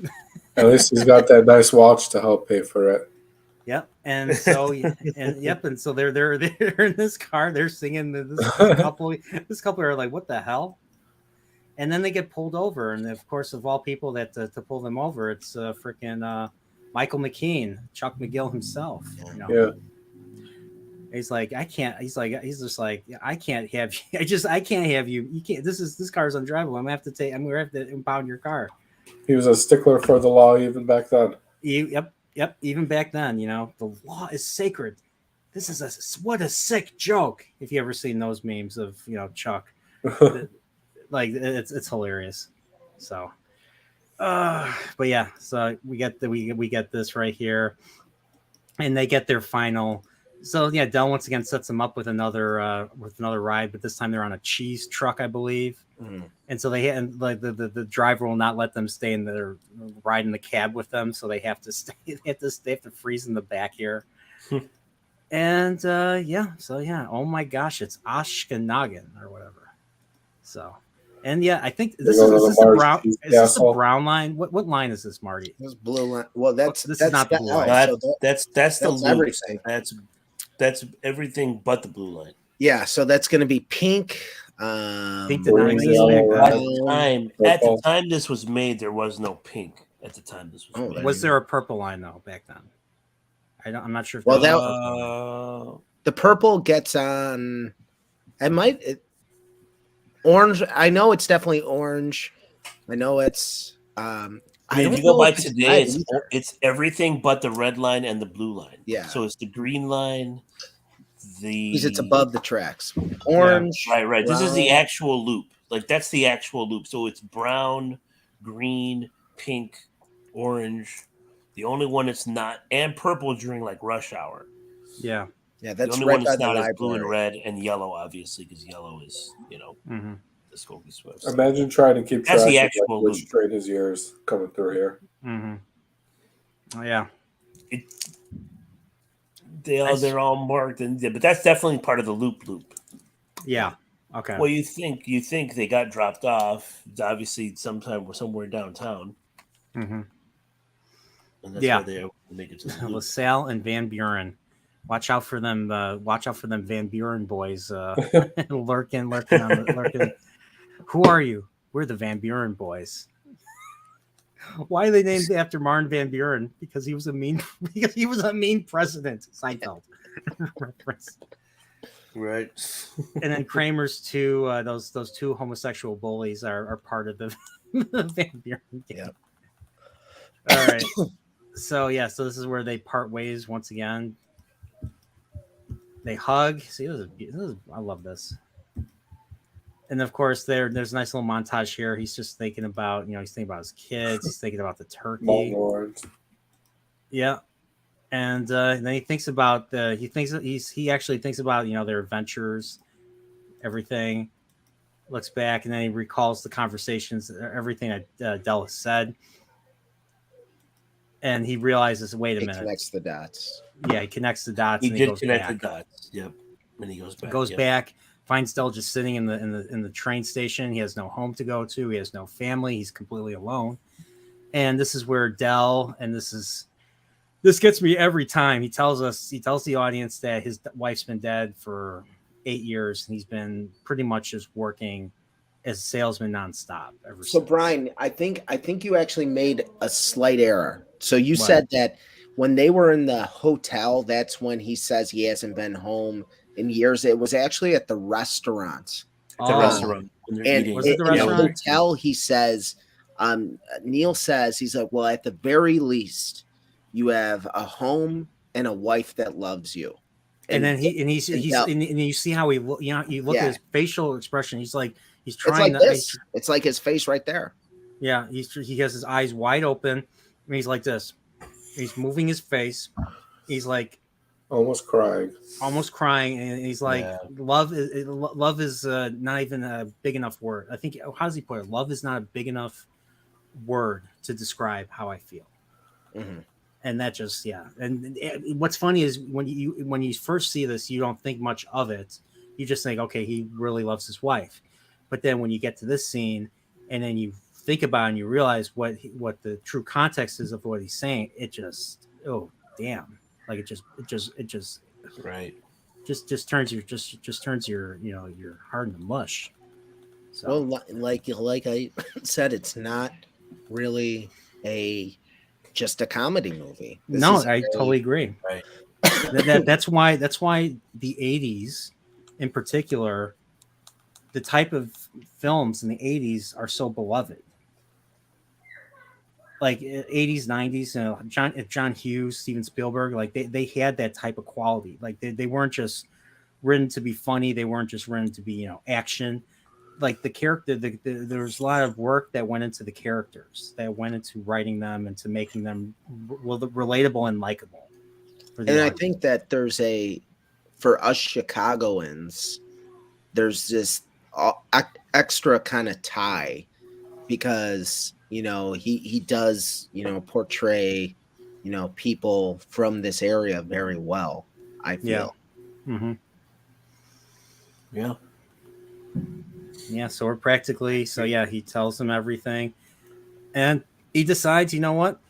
At least he's got that nice watch to help pay for it. Yep. And so and so they're in this car. They're singing. This couple are like, what the hell? And then they get pulled over, and of course, of all people that to pull them over, it's freaking Michael McKean, Chuck McGill himself. Yeah. He's like, I can't. He's just like, I can't have you. I can't have you. You can't. This car's undrivable. I'm gonna have to impound your car. He was a stickler for the law even back then. Yep. Even back then, the law is sacred. this is what a sick joke. If you ever seen those memes of Chuck, like it's hilarious. So, but yeah, so we get this right here, and they get their final. So yeah, Del once again sets them up with another ride, but this time they're on a cheese truck, I believe. And so the driver will not let them stay in their ride in the cab with them, so they have to stay. They have to freeze in the back here. And oh my gosh, it's Ashkenagan or whatever. So, and yeah, I think this is the brown line. What line is this, Marty? This blue line. Well, that's not the blue line. That's the loop. Everything. That's everything but the blue line. Yeah, so that's going to be pink. Pink to 90s. At the time this was made, there was no pink. At the time this was made. Was there a purple line though back then? I'm not sure. If the purple gets on. Orange. I know it's definitely orange. I know it's. If you go by today, it's everything but the red line and the blue line. Yeah. So it's the green line. Because it's above the tracks. Orange. Yeah, right. This is the actual loop. Like that's the actual loop. So it's brown, green, pink, orange. The only one that's not, and purple during like rush hour. Yeah. Yeah, that's the only one that's not is blue and red and yellow, obviously, because yellow is, the Skokie Swift. Imagine trying to keep track the of actual which train is yours coming through here. Oh, yeah. They're all marked, but that's definitely part of the loop. Yeah. Okay. Well, you think they got dropped off? It's obviously somewhere downtown. And that's why they make it to the loop. LaSalle and Van Buren. Watch out for them! Watch out for them Van Buren boys lurking. Who are you? We're the Van Buren boys. Why are they named after Martin Van Buren? Because he was a mean president. Seinfeld reference. Right. And then Kramer's two those two homosexual bullies are part of the Van Buren gang. Yeah. All right. So this is where they part ways once again. They hug. See, I love this. And of course, there's a nice little montage here. He's just thinking about, he's thinking about his kids. He's thinking about the turkey. Yeah. And then he thinks about he actually thinks about, their adventures, everything. Looks back, and then he recalls the conversations, everything that Del said. And he realizes, wait a minute. He connects the dots. Yeah, he connects the dots. He did connect the dots. Yep. And he goes back. Finds Del just sitting in the train station. He has no home to go to. He has no family. He's completely alone. And this is where Del, and this gets me every time. He tells the audience that his wife's been dead for 8 years, and he's been pretty much just working as a salesman nonstop ever since. Bryan, I think you actually made a slight error. So you said that when they were in the hotel, that's when he says he hasn't been home in years. It was actually at the restaurant. The restaurant. And was it the restaurant? In the hotel, he says, Neil says, he's like, well, at the very least, you have a home and a wife that loves you. And then he's you see how you look at his facial expression. He's like, he's trying it's like his face right there. Yeah. He has his eyes wide open. And he's like this. He's moving his face. He's like almost crying, and he's like, love is not even a big enough word. I think, how does he put it? Love is not a big enough word to describe how I feel. And that just and what's funny is when you first see this, you don't think much of it. You just think, okay, he really loves his wife. But then when you get to this scene, and then you think about it and you realize what the true context is of what he's saying, it just, oh damn, like it just right, just turns your your heart into mush. So. Well, like I said, it's not really just a comedy movie. I totally agree. Right. That's why the 80s in particular, the type of films in the 80s are so beloved. like 80s, 90s, John Hughes, Steven Spielberg, like they had that type of quality. Like they weren't just written to be funny. They weren't just written to be, action. Like the character, there was a lot of work that went into the characters, that went into writing them and to making them relatable and likable for the And I audience. think that for us Chicagoans, there's this extra kind of tie because, he does, portray, people from this area very well, I feel. Mm-hmm. Yeah. Yeah, so we're practically, he tells them everything. And he decides, you know what?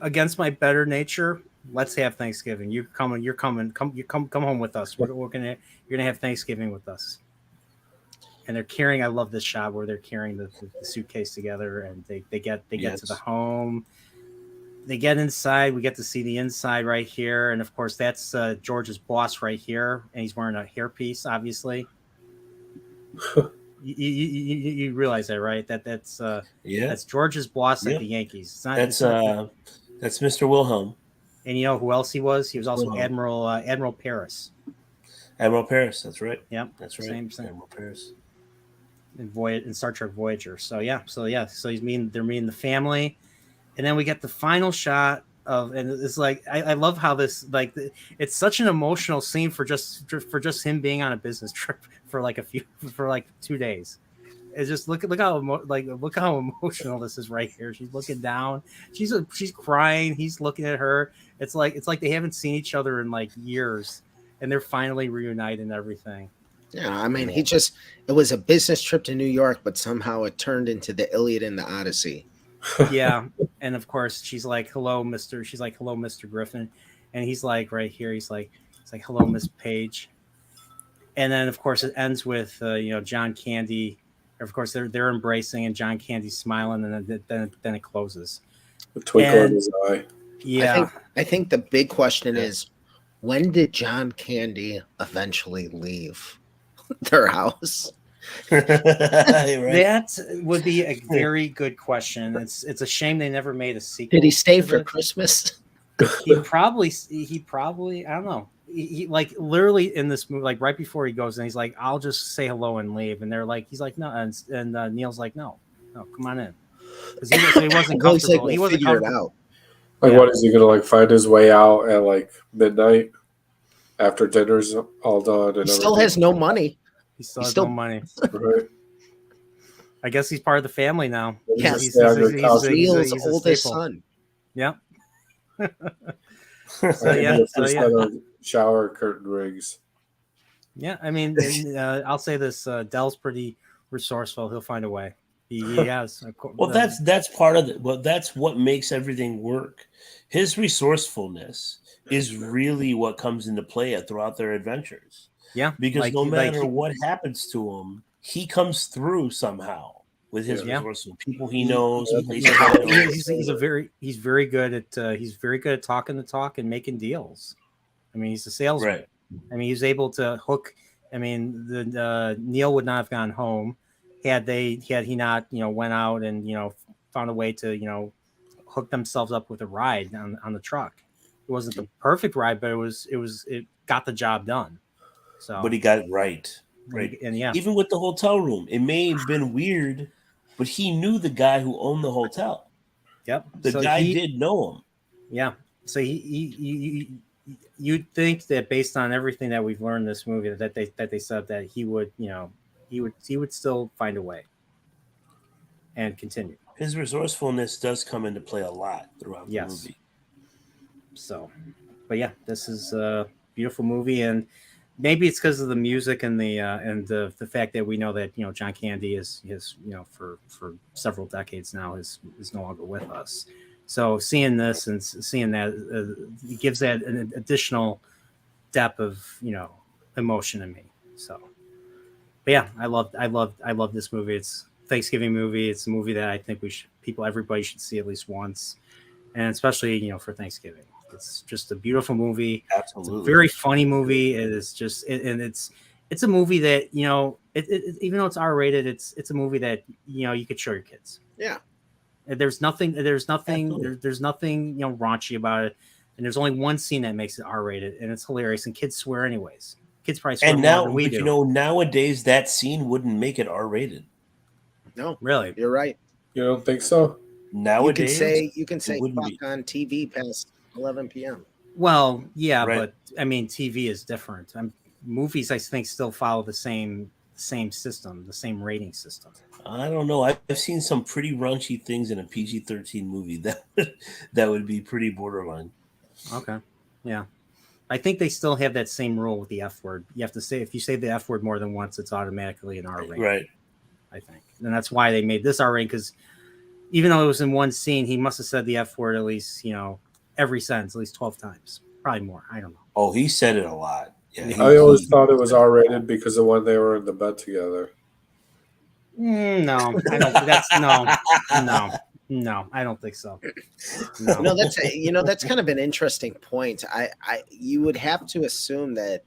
Against my better nature, let's have Thanksgiving. You're coming, come home with us. You're gonna have Thanksgiving with us. And they're carrying, I love this shot where they're carrying the suitcase together, and they get to the home. They get inside. We get to see the inside right here. And of course, that's George's boss right here. And he's wearing a hairpiece, obviously. You realize that, right? That's George's boss at the Yankees. It's not, that's Mr. Wilhelm. And you know who else he was? He was also Admiral Paris. Admiral Paris, that's right. Yep, that's right. Same. Admiral Paris. In Star Trek Voyager. So they're meeting the family, and then we get the final shot of, and it's like I love how this, like, it's such an emotional scene for just him being on a business trip for 2 days. It's just look how emotional this is right here. She's looking down. She's crying. He's looking at her. It's like they haven't seen each other in like years, and they're finally reunited and everything. Yeah, I mean, it was a business trip to New York, but somehow it turned into the Iliad and the Odyssey. Yeah, and of course she's like, "Hello, Mr." She's like, "Hello, Mr. Griffin," and he's like, right here, he's like, "Hello, Miss Page," and then of course it ends with John Candy. Of course they're embracing and John Candy's smiling, and then it closes. A twinkle in his eye. Yeah, I think the big question is, when did John Candy eventually leave their house? That would be a very good question. It's a shame they never made a sequel. Did he stay for Christmas? He probably I don't know. He like literally in this movie, like right before he goes, and he's like, "I'll just say hello and leave," and they're like, he's like, "No," and Neil's like, "No, come on in," because he wasn't comfortable. He wasn't figure it comfortable. out. Like, what is he gonna like find his way out at like midnight after dinner's all done? And he still has no money. He still has no money. Right. I guess he's part of the family now. Yes, he's Neil's oldest son. Yeah. Shower curtain rings. Yeah, I mean, I'll say this: Dell's pretty resourceful. He'll find a way. He has. Well, that's part of it. Well, that's what makes everything work. His resourcefulness is really what comes into play throughout their adventures. Yeah, because no matter what happens to him, he comes through somehow with his resourceful people he knows. He's very good at talking the talk and making deals. I mean, he's a salesman. Right. I mean, he's able to hook. I mean, Neil would not have gone home had he not went out and found a way to hook themselves up with a ride on the truck. It wasn't the perfect ride, but it got the job done. So, but he got it right. And even with the hotel room, it may have been weird, but he knew the guy who owned the hotel. Yep, the guy did know him. Yeah, so you'd think that based on everything that we've learned in this movie that they said that he would still find a way and continue. His resourcefulness does come into play a lot throughout the movie. So, but yeah, this is a beautiful movie, and maybe it's because of the music and the fact that we know that John Candy is for several decades now is no longer with us. So seeing this and seeing that it gives that an additional depth of emotion in me. So, but yeah, I love this movie. It's a Thanksgiving movie. It's a movie that I think everybody should see at least once, and especially for Thanksgiving. It's just a beautiful movie. Absolutely, it's a very funny movie. It is just, and it's a movie that even though it's R-rated, it's a movie that you could show your kids. Yeah, There's nothing. There's nothing. Absolutely. There's nothing raunchy about it. And there's only one scene that makes it R-rated, and it's hilarious. And kids swear anyways. Kids probably swear And more now, than we but do. you know, nowadays that scene wouldn't make it R-rated. No, really, you're right. You don't think so? Nowadays, You can say wouldn't fuck be. on TV past 11 p.m. well, yeah, Right. but I mean, TV is different. Movies, I think, still follow the same system, the same rating system. I don't know. I've seen some pretty raunchy things in a PG-13 movie that would be pretty borderline. Okay, yeah. I think they still have that same rule with the F word. You have to say, if you say the F word more than once, it's automatically an R rating. Right. I think, and that's why they made this R rating, because even though it was in one scene, he must have said the F word at least, every sentence, at least 12 times, probably more. I don't know. Oh, he said it a lot. Yeah, I always thought it was R-rated because of when they were in the bed together. No, I don't. That's no, I don't think so. No. That's kind of an interesting point. You would have to assume that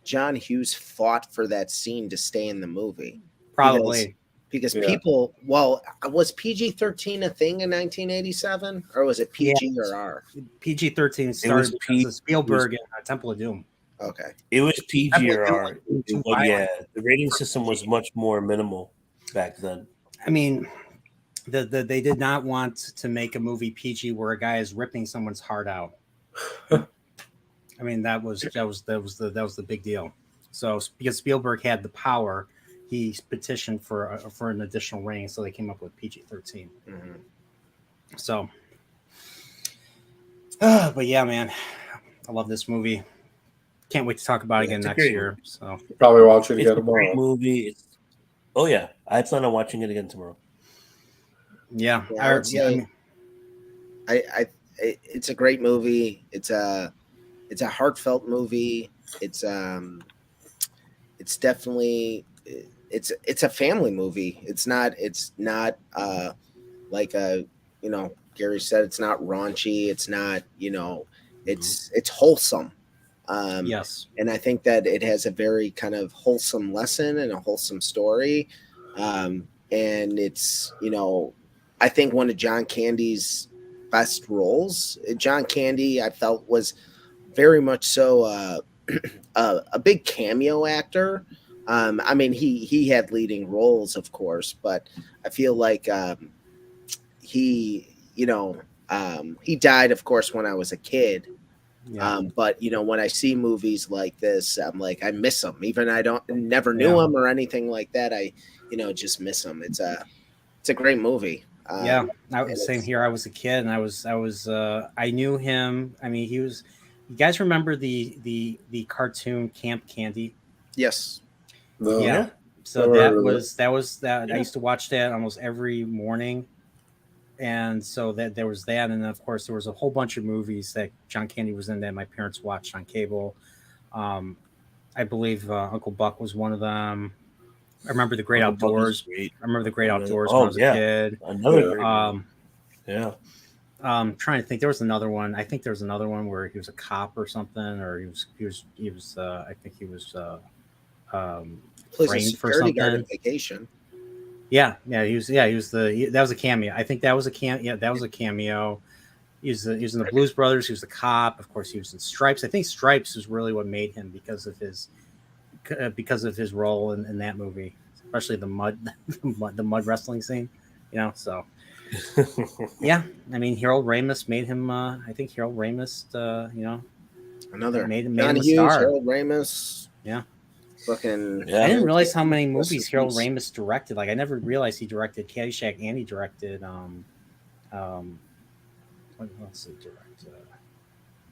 John Hughes fought for that scene to stay in the movie. Probably. Because people, was PG-13 a thing in 1987, or was it PG or R? PG-13 started because of Spielberg and Temple of Doom. Okay. It was PG or R. Too But yeah, violent. the rating system was much more minimal back then. I mean, they did not want to make a movie PG where a guy is ripping someone's heart out. I mean, that was the big deal. So because Spielberg had the power, he petitioned for an additional rating, so they came up with PG-13. Mm-hmm. So, but yeah, man, I love this movie. Can't wait to talk about it again next year. So probably watch it It's again a great tomorrow. movie. Oh yeah, I plan on watching it again tomorrow. yeah, I would say, it's a great movie. It's a heartfelt movie. It's definitely it's a family movie. It's not like Gary said, it's not raunchy. It's not it's wholesome. yes, And I think that it has a very kind of wholesome lesson and a wholesome story. And it's, I think one of John Candy's best roles. John Candy, I felt, was very much so a big cameo actor. I mean, he had leading roles, of course, but I feel like he died, of course, when I was a kid. yeah. But when I see movies like this, I'm like, I miss him. Even I never knew him or anything like that. I just miss him. It's a great movie. Yeah, same here. I was a kid, and I knew him. I mean, he was. You guys remember the cartoon Camp Candy? Yes. No. Yeah. So Never that was that. I used to watch that almost every morning, and so that there was that, and then of course there was a whole bunch of movies that John Candy was in that my parents watched on cable. I believe Uncle Buck was one of them. I remember The Great Outdoors. I remember The Great Outdoors when I was a kid. Another great movie. Yeah. Trying to think, there was another one. I think there was another one where he was a cop or something, or he was. I think he was framed for something. Guard on Vacation. Yeah, he was that was a cameo. I think that was a cameo. He was in the Blues Brothers. He was the cop. Of course, he was in Stripes. I think Stripes is really what made him because of his role in that movie, especially the mud wrestling scene. So. Yeah, I mean, Harold Ramis made him. I think Harold Ramis, another made him John a Hughes, star. Harold Ramis. Yeah, fucking. I didn't realize how many movies Harold Ramis directed. Like, I never realized he directed Caddyshack and he directed what else did he direct?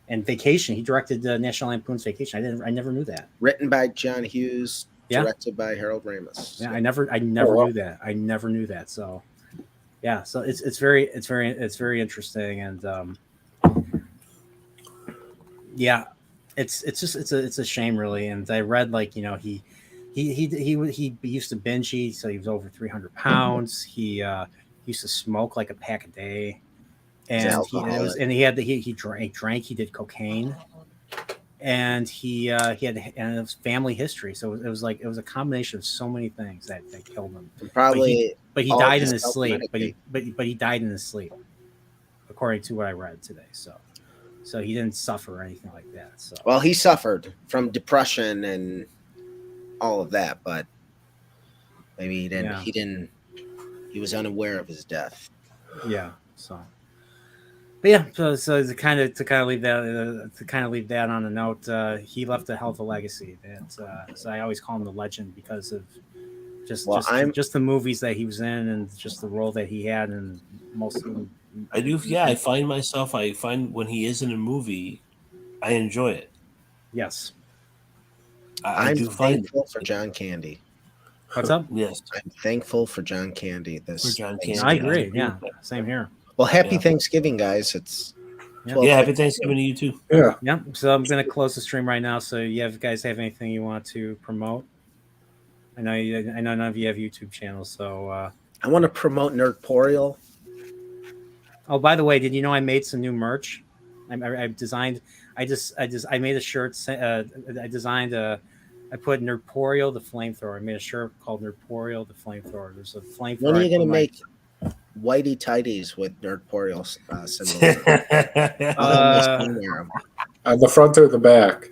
And Vacation. He directed National Lampoon's Vacation. I never knew that. Written by John Hughes, directed by Harold Ramis. Yeah, I never knew that. I never knew that. So. Yeah, so it's very interesting, and yeah, it's a shame, really. And I read, like, he used to binge eat, so he was over 300 pounds. He used to smoke like a pack a day, and he drank. He did cocaine. and he had and it was family history. So it was a combination of so many things that killed him. Probably, But he all died in just his sleep. self-medicate. But he died in his sleep, according to what I read today. So he didn't suffer or anything like that. So Well, he suffered from depression and all of that, but maybe he didn't. Yeah. He didn't. He was unaware of his death. yeah. So. But yeah, so to kind of leave that on a note, he left a hell of a legacy. That so I always call him the legend because of just the movies that he was in and just the role that he had in most of them. I do. Yeah, I find when he is in a movie, I enjoy it. Yes. I I'm do find thankful for John Candy. What's up? Yes, I'm thankful for John Candy. for This John Thanksgiving. I Candy. agree. Yeah, same here. Well, happy Yeah. Thanksgiving, guys. It's Yeah. 12 Yeah, happy Thanksgiving to you too. Yeah. Yeah. So I'm gonna close the stream right now. So you guys have anything you want to promote? I know none of you have YouTube channels. So I want to promote Nerdporeal. oh, by the way, did you know I made some new merch? I designed. I made a shirt. I designed a. I put Nerdporeal the flamethrower. I made a shirt called Nerdporeal the flamethrower. There's a flamethrower. When are you going to my- make whitey tighties with Nerdporeal symbols? On the front or the back?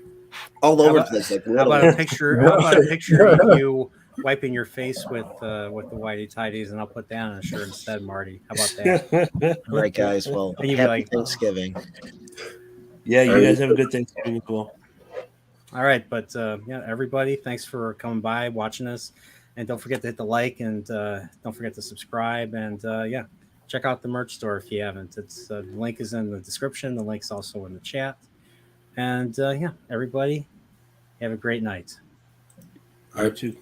All over How the place. Like How about literally. a picture? How about a picture of you wiping your face with the whitey tighties, and I'll put that on a shirt instead, Marty. How about that? All right, guys. Well, And you'd be happy like, Thanksgiving. Yeah, you guys have a good Thanksgiving as well. All right, but yeah, everybody, thanks for coming by, watching us, and don't forget to hit the like and don't forget to subscribe, and yeah, check out the merch store if you haven't. It's the link is in the description. The link's also in the chat, and yeah, everybody, have a great night. You too.